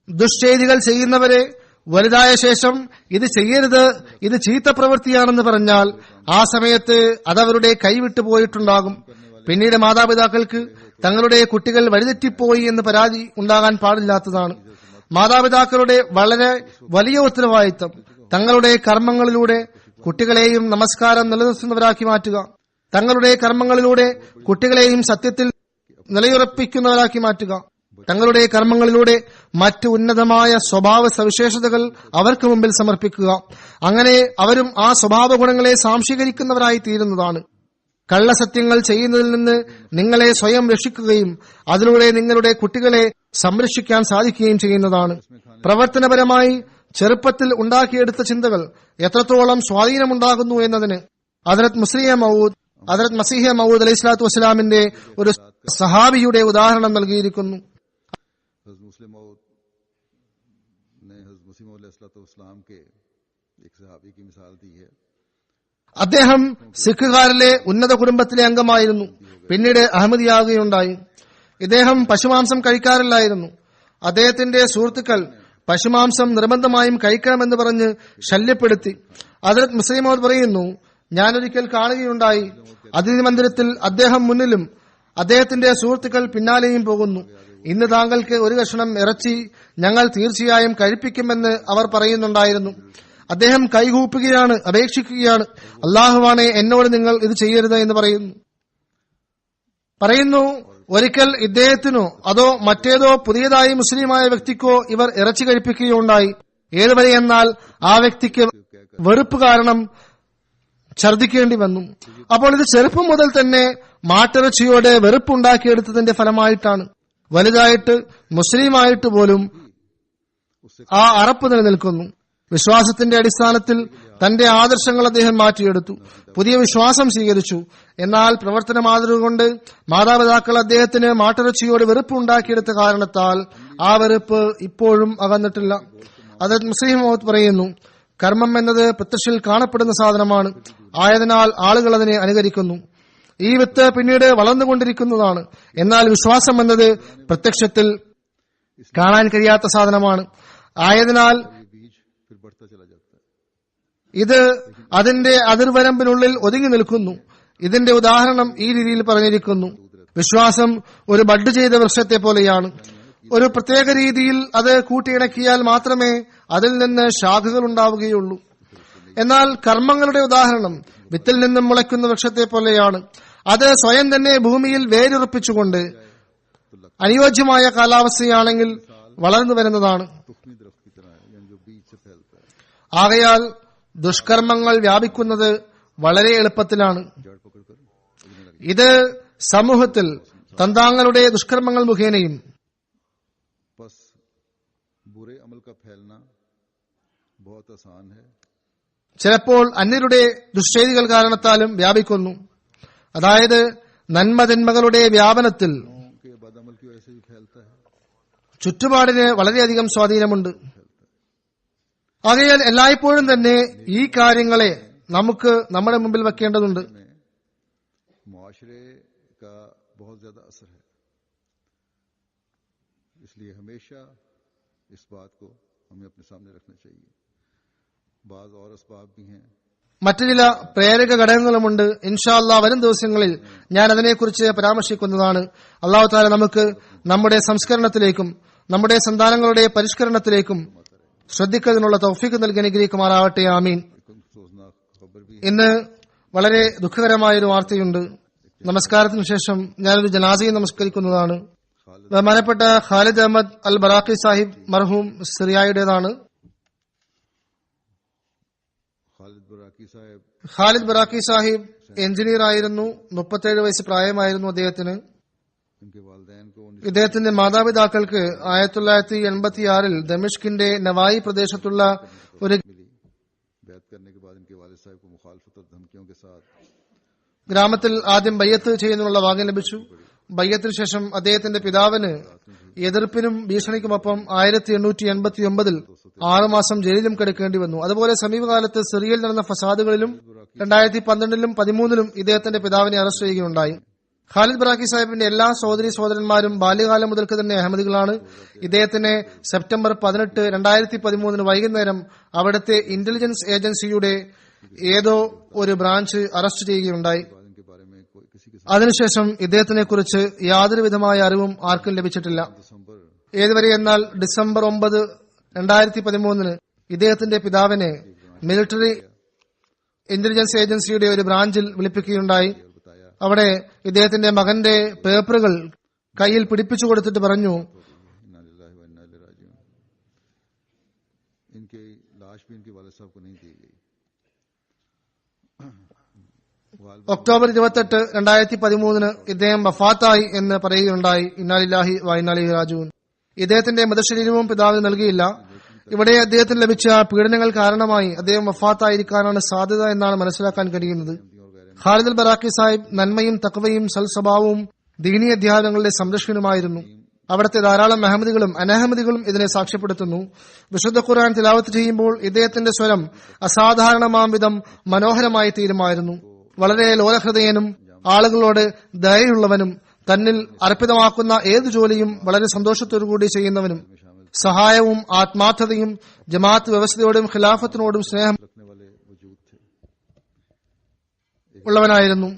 Speaker 2: ദുഷ്ചെയ്തികൾ ചെയ്യുന്നവരെ വലുതായ ശേഷം ഇത് ചെയ്യരുത്, ഇത് ചീത്ത പ്രവൃത്തിയാണെന്ന് പറഞ്ഞാൽ ആ സമയത്ത് അതവരുടെ കൈവിട്ടു പോയിട്ടുണ്ടാകും. പിന്നീട് മാതാപിതാക്കൾക്ക് തങ്ങളുടെ കുട്ടികൾ വഴിതെറ്റിപ്പോയി എന്ന് പരാതി ഉണ്ടാകാൻ പാടില്ലാത്തതാണ്. മാതാപിതാക്കളുടെ വളരെ വലിയ ഉത്തരവാദിത്തം തങ്ങളുടെ കർമ്മങ്ങളിലൂടെ കുട്ടികളെയും നമസ്കാരം നിലനിർത്തുന്നവരാക്കി മാറ്റുക, തങ്ങളുടെ കർമ്മങ്ങളിലൂടെ കുട്ടികളെയും സത്യത്തിൽ നിലയുറപ്പിക്കുന്നവരാക്കി മാറ്റുക. തങ്ങളുടെ കർമ്മങ്ങളിലൂടെ മറ്റ് ഉന്നതമായ സ്വഭാവ സവിശേഷതകൾ അവർക്ക് മുമ്പിൽ സമർപ്പിക്കുക. അങ്ങനെ അവരും ആ സ്വഭാവ ഗുണങ്ങളെ സാംശീകരിക്കുന്നവരായി തീരുന്നതാണ്. കള്ളസത്യങ്ങൾ ചെയ്യുന്നതിൽ നിന്ന് നിങ്ങളെ സ്വയം രക്ഷിക്കുകയും അതിലൂടെ നിങ്ങളുടെ കുട്ടികളെ സംരക്ഷിക്കാൻ സാധിക്കുകയും ചെയ്യുന്നതാണ്. പ്രവർത്തനപരമായി ചെറുപ്പത്തിൽ ഉണ്ടാക്കിയെടുത്ത ചിന്തകൾ എത്രത്തോളം സ്വാധീനമുണ്ടാകുന്നു എന്നതിന് ഹദ്റത്ത് മസീഹ മഊദ് അലൈഹി സ്വലാത്തു വസ്സലാമിന്റെ ഒരു സഹാബിയുടെ ഉദാഹരണം നൽകിയിരിക്കുന്നു.
Speaker 1: मुस्लिम मौद ने हज़रत मसीह मौद अलैहिस्सलाम के एक सहाबी की मिसाल दी है.
Speaker 2: അദ്ദേഹം സിഖുകാരിലെ ഉന്നത കുടുംബത്തിലെ അംഗമായിരുന്നു. പിന്നീട് അഹമ്മദിയാകുകയുണ്ടായി. ഇദ്ദേഹം പശുമാംസം കഴിക്കാറില്ലായിരുന്നു. അദ്ദേഹത്തിന്റെ സുഹൃത്തുക്കൾ പശുമാംസം നിർബന്ധമായും കഴിക്കണമെന്ന് പറഞ്ഞ് ശല്യപ്പെടുത്തി. ഹദ്റത്ത് മുസ്ലിം മൗദ് പറയുന്നു, ഞാനൊരിക്കൽ കാണുകയുണ്ടായി, അതിഥി മന്ദിരത്തിൽ അദ്ദേഹം മുന്നിലും അദ്ദേഹത്തിന്റെ സുഹൃത്തുക്കൾ പിന്നാലെയും പോകുന്നു. ഇന്ന് താങ്കൾക്ക് ഒരു കഷണം ഇറച്ചി ഞങ്ങൾ തീർച്ചയായും കഴിപ്പിക്കുമെന്ന് അവർ പറയുന്നുണ്ടായിരുന്നു. അദ്ദേഹം കൈകൂപ്പുകയാണ്, അപേക്ഷിക്കുകയാണ്, അല്ലാഹുവാണേ എന്നോട് നിങ്ങൾ ഇത് ചെയ്യരുത് എന്ന് പറയുന്നു. ഒരിക്കൽ ഇദ്ദേഹത്തിനോ അതോ മറ്റേതോ പുതിയതായി മുസ്ലിമായ വ്യക്തിക്കോ ഇവർ ഇറച്ചി കഴിപ്പിക്കുകയുണ്ടായി. ഏതുവരെ എന്നാൽ ആ വ്യക്തിക്ക് വെറുപ്പ് കാരണം ഛർദിക്കേണ്ടി വന്നു. അപ്പോൾ ഇത് ചെറുപ്പം മുതൽ തന്നെ മാട്ടിറച്ചിയോട് വെറുപ്പുണ്ടാക്കിയെടുത്തതിന്റെ ഫലമായിട്ടാണ്. വലുതായിട്ട് മുസ്ലിമായിട്ട് പോലും ആ അറപ്പ് നിലനിൽക്കുന്നു. വിശ്വാസത്തിന്റെ അടിസ്ഥാനത്തിൽ തന്റെ ആദർശങ്ങൾ അദ്ദേഹം മാറ്റിയെടുത്തു, പുതിയ വിശ്വാസം സ്വീകരിച്ചു. എന്നാൽ പ്രവർത്തന മാതൃക കൊണ്ട് മാതാപിതാക്കൾ അദ്ദേഹത്തിന് മാട്ടിറച്ചിയോട് വെറുപ്പ് ഉണ്ടാക്കിയെടുത്ത കാരണത്താൽ ആ വെറുപ്പ് ഇപ്പോഴും അകന്നിട്ടില്ല. ഹദ്റത്ത് മുസ്ലിം മൗദ് പറയുന്നു, കർമ്മം എന്നത് പ്രത്യക്ഷത്തിൽ കാണപ്പെടുന്ന സാധനമാണ്. ആയതിനാൽ ആളുകൾ അതിനെ അനുകരിക്കുന്നു. ഈ വിത്ത് പിന്നീട് വളർന്നുകൊണ്ടിരിക്കുന്നതാണ്. എന്നാൽ വിശ്വാസം എന്നത് പ്രത്യക്ഷത്തിൽ കാണാൻ കഴിയാത്ത സാധനമാണ്. ആയതിനാൽ ഇത് അതിന്റെ അതിർവരമ്പിനുള്ളിൽ ഒതുങ്ങി നിൽക്കുന്നു. ഇതിന്റെ ഉദാഹരണം ഈ രീതിയിൽ പറഞ്ഞിരിക്കുന്നു. വിശ്വാസം ഒരു ബഡ് ചെയ്ത വൃക്ഷത്തെ പോലെയാണ്. ഒരു പ്രത്യേക രീതിയിൽ അത് കൂട്ടിയിണക്കിയാൽ മാത്രമേ അതിൽ നിന്ന് ശാഖകൾ ഉണ്ടാവുകയുള്ളൂ. എന്നാൽ കർമ്മങ്ങളുടെ ഉദാഹരണം വിത്തിൽ നിന്നും മുളയ്ക്കുന്ന വൃക്ഷത്തെ പോലെയാണ്. അത് സ്വയം തന്നെ ഭൂമിയിൽ വേരുറപ്പിച്ചുകൊണ്ട് അനുയോജ്യമായ കാലാവസ്ഥയാണെങ്കിൽ വളർന്നു വരുന്നതാണ്. ആകയാൽ ദുഷ്കർമ്മങ്ങൾ വ്യാപിക്കുന്നത് വളരെ എളുപ്പത്തിലാണ്. ഇത് സമൂഹത്തിൽ തന്താങ്ങളുടെ ദുഷ്കർമ്മങ്ങൾ മുഖേനയും ചിലപ്പോൾ അന്യരുടെ ദുഷ്ചെയ്തികൾ കാരണത്താലും വ്യാപിക്കുന്നു. അതായത് നന്മതിന്മകളുടെ വ്യാപനത്തിൽ ചുറ്റുപാടിന് വളരെയധികം സ്വാധീനമുണ്ട്. ആകയാൽ എല്ലായ്പ്പോഴും തന്നെ ഈ കാര്യങ്ങളെ നമുക്ക് നമ്മുടെ മുമ്പിൽ വെക്കേണ്ടതുണ്ട്. മറ്റു ചില പ്രേരക ഘടകങ്ങളുമുണ്ട്. ഇൻഷാ അല്ലാഹ് വരും ദിവസങ്ങളിൽ ഞാൻ അതിനെക്കുറിച്ച് പരാമർശിക്കുന്നതാണ്. അല്ലാഹു തആല നമുക്ക് നമ്മുടെ സംസ്കരണത്തിലേക്കും നമ്മുടെ സന്താനങ്ങളുടെ പരിഷ്കരണത്തിലേക്കും ശ്രദ്ധിക്കുന്നതിനുള്ള തൗഫീഖ് നൽകി അനുഗ്രഹിക്കുമാറാവട്ടെ. ആമീൻ. ഇന്ന് വളരെ ദുഃഖകരമായൊരു വാർത്തയുണ്ട്. നമസ്കാരത്തിന് ശേഷം ഞാനൊരു ജനാസയെ നമസ്കരിക്കുന്നതാണ്. ബഹുമാനപ്പെട്ട ഖാലിദ് അഹമ്മദ് അൽ ബറാഖി സാഹിബ് മർഹൂം സിറിയയുടേതാണ്. ഖാലിദ് ബറാഖി സാഹിബ് എഞ്ചിനീയർ ആയിരുന്നു. 37 വയസ്സ് പ്രായമായിരുന്നു അദ്ദേഹത്തിന്. ഇദ്ദേഹത്തിന്റെ മാതാപിതാക്കൾക്ക് 1986 ദമിഷ്കിന്റെ നവായി പ്രദേശത്തുള്ള ഒരു ഗ്രാമത്തിൽ ആദ്യം ബയ്യത്ത് ചെയ്യുന്നതിനുള്ള ഭാഗ്യം ലഭിച്ചു. ബയ്യത്തിന് ശേഷം അദ്ദേഹത്തിന്റെ പിതാവിന് എതിർപ്പിനും ഭീഷണിക്കുമൊപ്പം 1889 6 മാസം ജയിലിലും കിടക്കേണ്ടി വന്നു. അതുപോലെ സമീപകാലത്ത് സിറിയയിൽ നടന്ന ഫസാദുകളിലും 2012 13 ഇദ്ദേഹത്തിന്റെ പിതാവിനെ അറസ്റ്റ് ചെയ്യുകയുണ്ടായി. ഖാലിദ് ബറാഖി സാഹിബിന്റെ എല്ലാ സഹോദരന്മാരും ബാല്യകാലം മുതൽക്ക് തന്നെ അഹമ്മദികളാണ്. ഇദ്ദേഹത്തിന് സെപ്റ്റംബർ 18, 2013 വൈകുന്നേരം അവിടുത്തെ ഇന്റലിജൻസ് ഏജൻസിയുടെ ഏതോ ഒരു ബ്രാഞ്ച് അറസ്റ്റ് ചെയ്യുകയുണ്ടായി. അതിനുശേഷം ഇദ്ദേഹത്തിനെ കുറിച്ച് യാതൊരു വിധമായ അറിവും ആർക്കും ലഭിച്ചിട്ടില്ല. ഏതുവരെ എന്നാൽ ഡിസംബർ 9, 2013 ഇദ്ദേഹത്തിന്റെ പിതാവിനെ മിലിറ്ററി ഇന്റലിജൻസ് ഏജൻസിയുടെ ഒരു ബ്രാഞ്ചിൽ വിളിപ്പിക്കുകയുണ്ടായി. അവിടെ ഇദ്ദേഹത്തിന്റെ മകന്റെ പേപ്പറുകൾ കയ്യിൽ പിടിപ്പിച്ചു കൊടുത്തിട്ട് പറഞ്ഞു,
Speaker 1: माफी इनके वालिद साहब को नहीं दी गई।
Speaker 2: ഒക്ടോബർ 28, 2013 ഇദ്ദേഹം വഫാത്തായി എന്ന് പറയുകയുണ്ടായി. ഇന്നാലില്ലാഹി വ ഇന്നാ ഇലൈഹി റാജിഊൻ. ഇദ്ദേഹത്തിന്റെ മൃതശരീരവും പിതാവിന് നൽകിയില്ല. ഇവിടെ അദ്ദേഹത്തിന് ലഭിച്ച പീഡനങ്ങൾ കാരണമായി അദ്ദേഹം വഫാത്തായിരിക്കാനാണ് സാധ്യത എന്നാണ് മനസ്സിലാക്കാൻ കഴിയുന്നത്. ഖാലിദ് അൽ ബറാഖി സാഹിബ് നന്മയും തഖ്വയും സൽസ്വഭാവവും ദീനീ അധ്യാപനങ്ങളുടെ സംരക്ഷകനുമായിരുന്നു. അവിടുത്തെ ധാരാളം അഹമ്മദികളും അനഹമ്മദികളും ഇതിനെ സാക്ഷ്യപ്പെടുത്തുന്നു. വിശുദ്ധ ഖുർആൻ തിലാവത്ത് ചെയ്യുമ്പോൾ ഇദ്ദേഹത്തിന്റെ സ്വരം അസാധാരണമാം വിധം മനോഹരമായി തീരുമായിരുന്നു. വളരെ ലോലഹൃദയനും ആളുകളോട് ദയയുള്ളവനും തന്നിൽ അർപ്പിതമാക്കുന്ന ഏതു ജോലിയും വളരെ സന്തോഷത്തോടുകൂടി ചെയ്യുന്നവനും സഹായവും ആത്മാർത്ഥതയും ജമാഅത്ത് വ്യവസ്ഥയോടും ഖിലാഫത്തിനോടും സ്നേഹം ഉള്ളവനായിരുന്നു.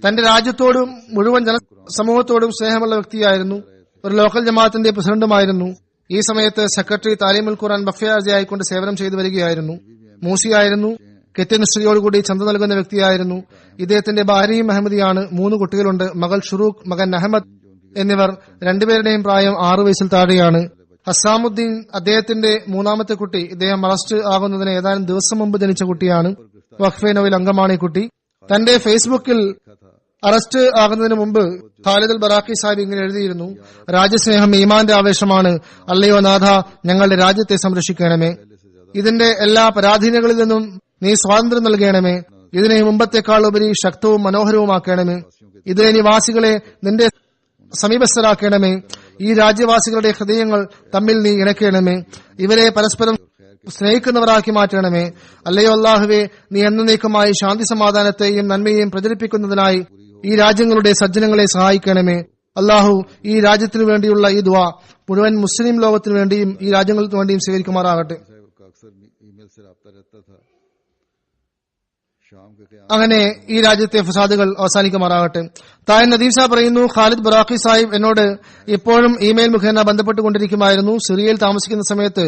Speaker 2: തന്റെ രാജ്യത്തോടും മുഴുവൻ ജനസമൂഹത്തോടും സ്നേഹമുള്ള വ്യക്തിയായിരുന്നു. ഒരു ലോക്കൽ ജമാഅത്തിന്റെ പ്രസിഡന്റുമായിരുന്നു. ഈ സമയത്ത് സെക്രട്ടറി താലീമുൽ ഖുർആൻ ബഫയാസിയായിക്കൊണ്ട് സേവനം ചെയ്തു വരികയായിരുന്നു. മൂസിയായിരുന്നു. കൃത്യനിഷ്ഠയോടുകൂടി ചന്ത നൽകുന്ന വ്യക്തിയായിരുന്നു. ഇദ്ദേഹത്തിന്റെ ഭാര്യയും അഹമ്മദിയാണ്. 3 കുട്ടികളുണ്ട്. മകൾ ഷുറൂഖ്, മകൻ അഹമ്മദ് എന്നിവർ രണ്ടുപേരുടെയും പ്രായം 6 വയസ്സിൽ താഴെയാണ്. ഹസാമുദ്ദീൻ അദ്ദേഹത്തിന്റെ 3ാമത്തെ കുട്ടി. ഇദ്ദേഹം അറസ്റ്റ് ആകുന്നതിന് ഏതാനും ദിവസം മുമ്പ് ജനിച്ച കുട്ടിയാണ്. വഖഫെ നോയിൽ അംഗമാണ് ഈ കുട്ടി. തന്റെ ഫേസ്ബുക്കിൽ അറസ്റ്റ് ആകുന്നതിന് മുമ്പ് ഖാലിദ് അൽ ബറാഖി സാഹിബ് ഇങ്ങനെ എഴുതിയിരുന്നു: രാജ്യസ്നേഹം ഈമാന്റെ ആവേശമാണ്. അല്ലയോ നാഥ, ഞങ്ങളുടെ രാജ്യത്തെ സംരക്ഷിക്കണമേ. ഇതിന്റെ എല്ലാ പരാധീനകളിൽ നിന്നും നീ സ്വാതന്ത്ര്യം നൽകണമേ. ഇതിനെ മുമ്പത്തെക്കാൾ ഉപരി ശക്തവും മനോഹരവുമാക്കണമേ. ഇതിലെ നിവാസികളെ നിന്റെ സമീപസ്ഥരാക്കണമേ. ഈ രാജ്യവാസികളുടെ ഹൃദയങ്ങൾ തമ്മിൽ നീ ഇണക്കണമേ. ഇവരെ പരസ്പരം സ്നേഹിക്കുന്നവരാക്കി മാറ്റണമേ. അല്ലയോ അല്ലാഹുവേ, നീ എന്നേക്കുമായി ശാന്തി സമാധാനത്തെയും നന്മയെയും പ്രചരിപ്പിക്കുന്നതിനായി ഈ രാജ്യങ്ങളുടെ സജ്ജനങ്ങളെ സഹായിക്കണമേ. അല്ലാഹു ഈ രാജ്യത്തിനു വേണ്ടിയുള്ള ഈ ദുആ മുഴുവൻ മുസ്ലിം ലോകത്തിനു വേണ്ടിയും ഈ രാജ്യങ്ങൾക്ക് വേണ്ടിയും സ്വീകരിക്കുമാറാകട്ടെ. അങ്ങനെ ഈ രാജ്യത്തെ ഫസാദുകൾ അവസാനിക്കുമാറാകട്ടെ. തായൻ നദീം സാഹിബ് പറയുന്നു, ഖാലിദ് ബറാഖി സാഹിബ് എന്നോട് ഇപ്പോഴും ഇമെയിൽ മുഖേന ബന്ധപ്പെട്ടുകൊണ്ടിരിക്കുമായിരുന്നു. സിറിയയിൽ താമസിക്കുന്ന സമയത്ത്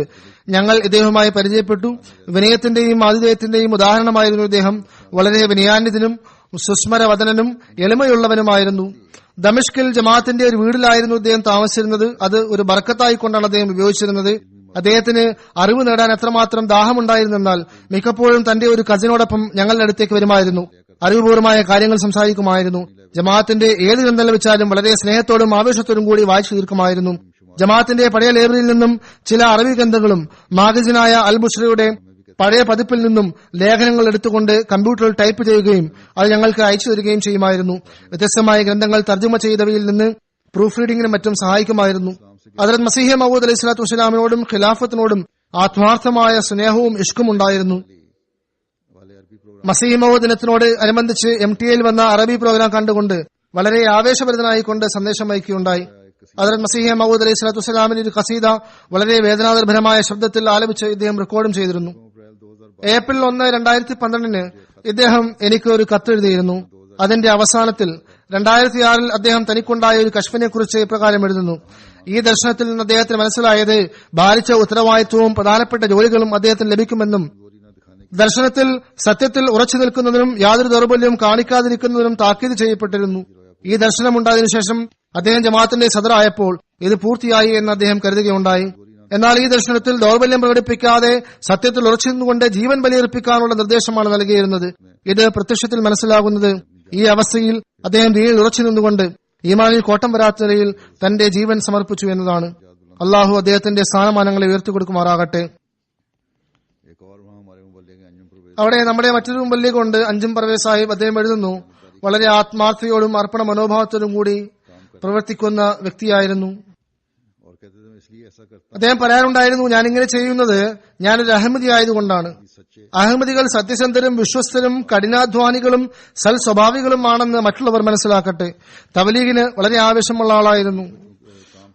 Speaker 2: ഞങ്ങൾ ഇദ്ദേഹവുമായി പരിചയപ്പെട്ടു. വിനയത്തിന്റെയും ആതിഥേയത്തിന്റെയും ഉദാഹരണമായിരുന്നു ഇദ്ദേഹം. വളരെ വിനയാന്വിതനും സുസ്മരവദനനും എളിമയുള്ളവനുമായിരുന്നു. ദമിഷ്കിൽ ജമാഅത്തിന്റെ ഒരു വീടിലായിരുന്നു അദ്ദേഹം താമസിച്ചിരുന്നത്. അത് ഒരു ബർക്കത്തായിക്കൊണ്ടാണ് അദ്ദേഹം ഉപയോഗിച്ചിരുന്നത്. അദ്ദേഹത്തിന് അറിവ് നേടാൻ എത്രമാത്രം ദാഹമുണ്ടായിരുന്നെന്നാൽ മിക്കപ്പോഴും തന്റെ ഒരു കസിനോടൊപ്പം ഞങ്ങളുടെ അടുത്തേക്ക് വരുമായിരുന്നു. അറിവുപൂർവമായ കാര്യങ്ങൾ സംസാരിക്കുമായിരുന്നു. ജമാഅത്തിന്റെ ഏത് ഗ്രന്ഥം ലഭിച്ചാലും വളരെ സ്നേഹത്തോടും ആവേശത്തോടും കൂടി വായിച്ചു തീർക്കുമായിരുന്നു. ജമാഅത്തിന്റെ പഴയ ലൈബ്രറിയിൽ നിന്നും ചില അറബി ഗ്രന്ഥങ്ങളും മാഗസിനായ അൽ ബുഷ്രയുടെ പഴയ പതിപ്പിൽ നിന്നും ലേഖനങ്ങൾ എടുത്തുകൊണ്ട് കമ്പ്യൂട്ടറിൽ ടൈപ്പ് ചെയ്യുകയും അത് ഞങ്ങൾക്ക് അയച്ചു തരികയും ചെയ്യുമായിരുന്നു. വ്യത്യസ്തമായ ഗ്രന്ഥങ്ങൾ തർജ്ജമ ചെയ്തവയിൽ നിന്ന് പ്രൂഫ് റീഡിംഗിനും മറ്റും സഹായിക്കുമായിരുന്നു. ഹദ്റത്ത് മസീഹ് മഊഊദ് അലൈഹി സ്വലാത്തു വസ്സലാമിനോടും ഖിലാഫത്തിനോടും ആത്മാർത്ഥമായ സ്നേഹവും ഇഷ്കും ഉണ്ടായിരുന്നു. മസീഹ് മഊഊദ് ദിനത്തിനോട് അനുബന്ധിച്ച് MTAയിൽ വന്ന അറബി പ്രോഗ്രാം കണ്ടുകൊണ്ട് വളരെ ആവേശഭരിതനായിക്കൊണ്ട് സന്ദേശം അയക്കുകയുണ്ടായി. ഹദ്റത്ത് മസീഹ് മഊഊദ് അലൈഹി സ്വലാത്തു വസ്സലാമിന്റെ ഒരു ഖസീദ വളരെ വേദനാനിർഭരമായ ശബ്ദത്തിൽ ആലപിച്ച് ഇദ്ദേഹം റെക്കോർഡും ചെയ്തിരുന്നു. ഏപ്രിൽ 1, 2012 ഇദ്ദേഹം എനിക്ക് ഒരു കത്തെഴുതിയിരുന്നു. അതിന്റെ അവസാനത്തിൽ 2006 അദ്ദേഹം തനിക്കുണ്ടായ ഒരു കശ്ഫിനെ കുറിച്ച് ഇപ്രകാരം എഴുതുന്നു: ഈ ദർശനത്തിൽ നിന്ന് അദ്ദേഹത്തിന് മനസ്സിലായത് ഭാരിച്ച ഉത്തരവാദിത്വവും പ്രധാനപ്പെട്ട ജോലികളും അദ്ദേഹത്തിന് ലഭിക്കുമെന്നും ദർശനത്തിൽ സത്യത്തിൽ ഉറച്ചു നിൽക്കുന്നതിനും യാതൊരു ദൗർബല്യവും കാണിക്കാതിരിക്കുന്നതിനും താക്കീത് ചെയ്യപ്പെട്ടിരുന്നു. ഈ ദർശനമുണ്ടായതിനു ശേഷം അദ്ദേഹം ജമാഅത്തിന്റെ സദറായപ്പോൾ ഇത് പൂർത്തിയായി എന്ന് അദ്ദേഹം കരുതുകയുണ്ടായി. എന്നാൽ ഈ ദർശനത്തിൽ ദൗർബല്യം പ്രകടിപ്പിക്കാതെ സത്യത്തിൽ ഉറച്ചിരുന്നുകൊണ്ട് ജീവൻ ബലിയർപ്പിക്കാനുള്ള നിർദ്ദേശമാണ് നൽകിയിരുന്നത്. ഇത് പ്രത്യക്ഷത്തിൽ മനസ്സിലാകുന്നത് ഈ അവസ്ഥയിൽ അദ്ദേഹം ദീനിൽ ഉറച്ചു നിന്നുകൊണ്ട് ഈമാനിൽ കോട്ടം വരാത്ത നിലയിൽ തന്റെ ജീവൻ സമർപ്പിച്ചു എന്നതാണ്. അള്ളാഹു അദ്ദേഹത്തിന്റെ സ്ഥാനമാനങ്ങളെ ഉയർത്തിക്കൊടുക്കുമാറാകട്ടെ. അവിടെ നമ്മുടെ മറ്റൊരു മുമ്പല്ലികൊണ്ട് അഞ്ചും പർവേസ് സാഹിബ് അദ്ദേഹം എഴുതുന്നു: വളരെ ആത്മാർത്ഥതയോടും അർപ്പണ മനോഭാവത്തോടും കൂടി പ്രവർത്തിക്കുന്ന വ്യക്തിയായിരുന്നു. അദ്ദേഹം പറയാറുണ്ടായിരുന്നു, ഞാനിങ്ങനെ ചെയ്യുന്നത് ഞാനൊരു അഹമ്മദി ആയതുകൊണ്ടാണ്. അഹമ്മദികൾ സത്യസന്ധരും വിശ്വസ്തരും കഠിനാധ്വാനികളും സൽ സ്വഭാവികളുമാണെന്ന് മറ്റുള്ളവർ മനസ്സിലാക്കട്ടെ. തബ്ലീഗിന് വളരെ ആവേശമുള്ള ആളായിരുന്നു.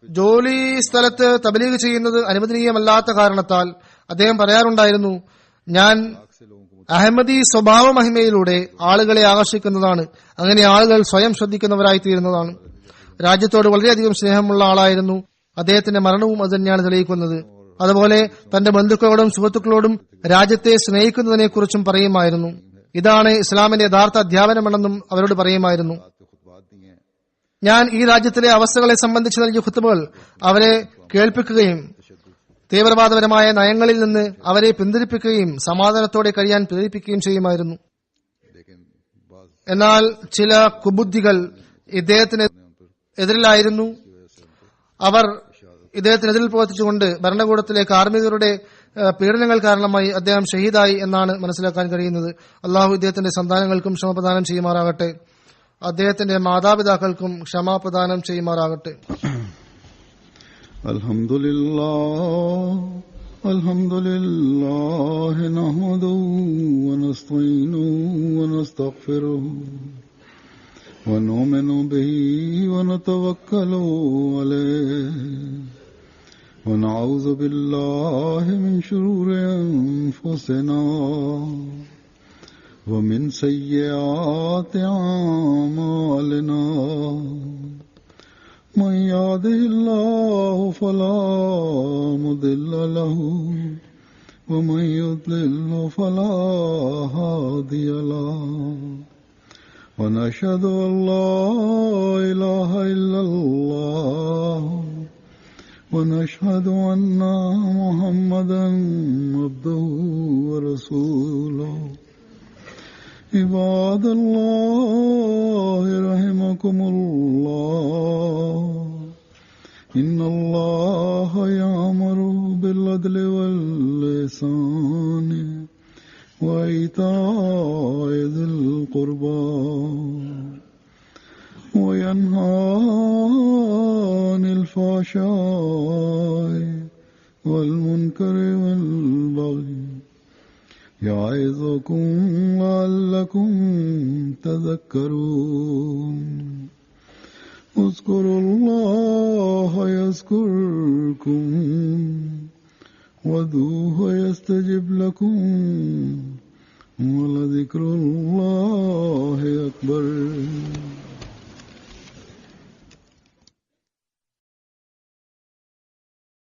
Speaker 2: ജോലി സ്ഥലത്ത് തബ്ലീഗ് ചെയ്യുന്നത് അനുവദനീയമല്ലാത്ത കാരണത്താൽ അദ്ദേഹം പറയാറുണ്ടായിരുന്നു, ഞാൻ അഹമ്മദി സ്വഭാവ മഹിമയിലൂടെ ആളുകളെ ആകർഷിക്കുന്നതാണ്. അങ്ങനെ ആളുകൾ സ്വയം ശ്രദ്ധിക്കുന്നവരായി തീരുന്നതാണ്. രാജ്യത്തോട് വളരെയധികം സ്നേഹമുള്ള ആളായിരുന്നു. അദ്ദേഹത്തിന്റെ മരണവും അത് തന്നെയാണ് തെളിയിക്കുന്നത്. അതുപോലെ തന്റെ ബന്ധുക്കളോടും സുഹൃത്തുക്കളോടും രാജ്യത്തെ സ്നേഹിക്കുന്നതിനെ കുറിച്ചും പറയുമായിരുന്നു. ഇതാണ് ഇസ്ലാമിന്റെ യഥാർത്ഥ അധ്യാപനമെന്നും അവരോട് പറയുമായിരുന്നു. ഞാൻ ഈ രാജ്യത്തിലെ അവസ്ഥകളെ സംബന്ധിച്ച് നൽകിയ ഖുത്ബകൾ അവരെ കേൾപ്പിക്കുകയും തീവ്രവാദപരമായ നയങ്ങളിൽ നിന്ന് അവരെ പിന്തിരിപ്പിക്കുകയും സമാധാനത്തോടെ കഴിയാൻ പ്രേരിപ്പിക്കുകയും ചെയ്യുമായിരുന്നു. എന്നാൽ ചില കുബുദ്ധികൾ ഇദ്ദേഹത്തിന് എതിരിലായിരുന്നു. അവർ ഇദ്ദേഹത്തിനെതിരിൽ പ്രവർത്തിച്ചുകൊണ്ട് ഭരണകൂടത്തിലെ കാർമ്മികരുടെ പീഡനങ്ങൾ കാരണമായി അദ്ദേഹം ഷഹീദായി എന്നാണ് മനസ്സിലാക്കാൻ കഴിയുന്നത്. അള്ളാഹു ഇദ്ദേഹത്തിന്റെ സന്താനങ്ങൾക്കും ക്ഷമ പ്രദാനം ചെയ്യുമാറാകട്ടെ. അദ്ദേഹത്തിന്റെ മാതാപിതാക്കൾക്കും ക്ഷമ പ്രദാനം ചെയ്യുമാറാകട്ടെ.
Speaker 1: അൽഹംദുലില്ലാഹ് നഹ്മദുഹു വനസ്തഈനുഹു വനസ്തഗ്ഫിറുഹു വനുഅ്മിനു ബിഹി വനതവക്കലു അലൈഹി ونعوذ بالله من شرور أنفسنا ومن سيئات أعمالنا من يهده الله فلا مضل له ومن يضلل فلا هادي له ونشهد أن لا إله إلا الله ونشهد أن محمدا عبده ورسوله عباد الله رحمكم الله إن الله يأمر بالعدل والإحسان وإيتاء ذي القربى وينهى عن الفحشاء والمنكر والبغي يعظكم لعلكم تذكرون اذكروا الله يذكركم وادعوه يستجب لكم ولذكر الله أكبر.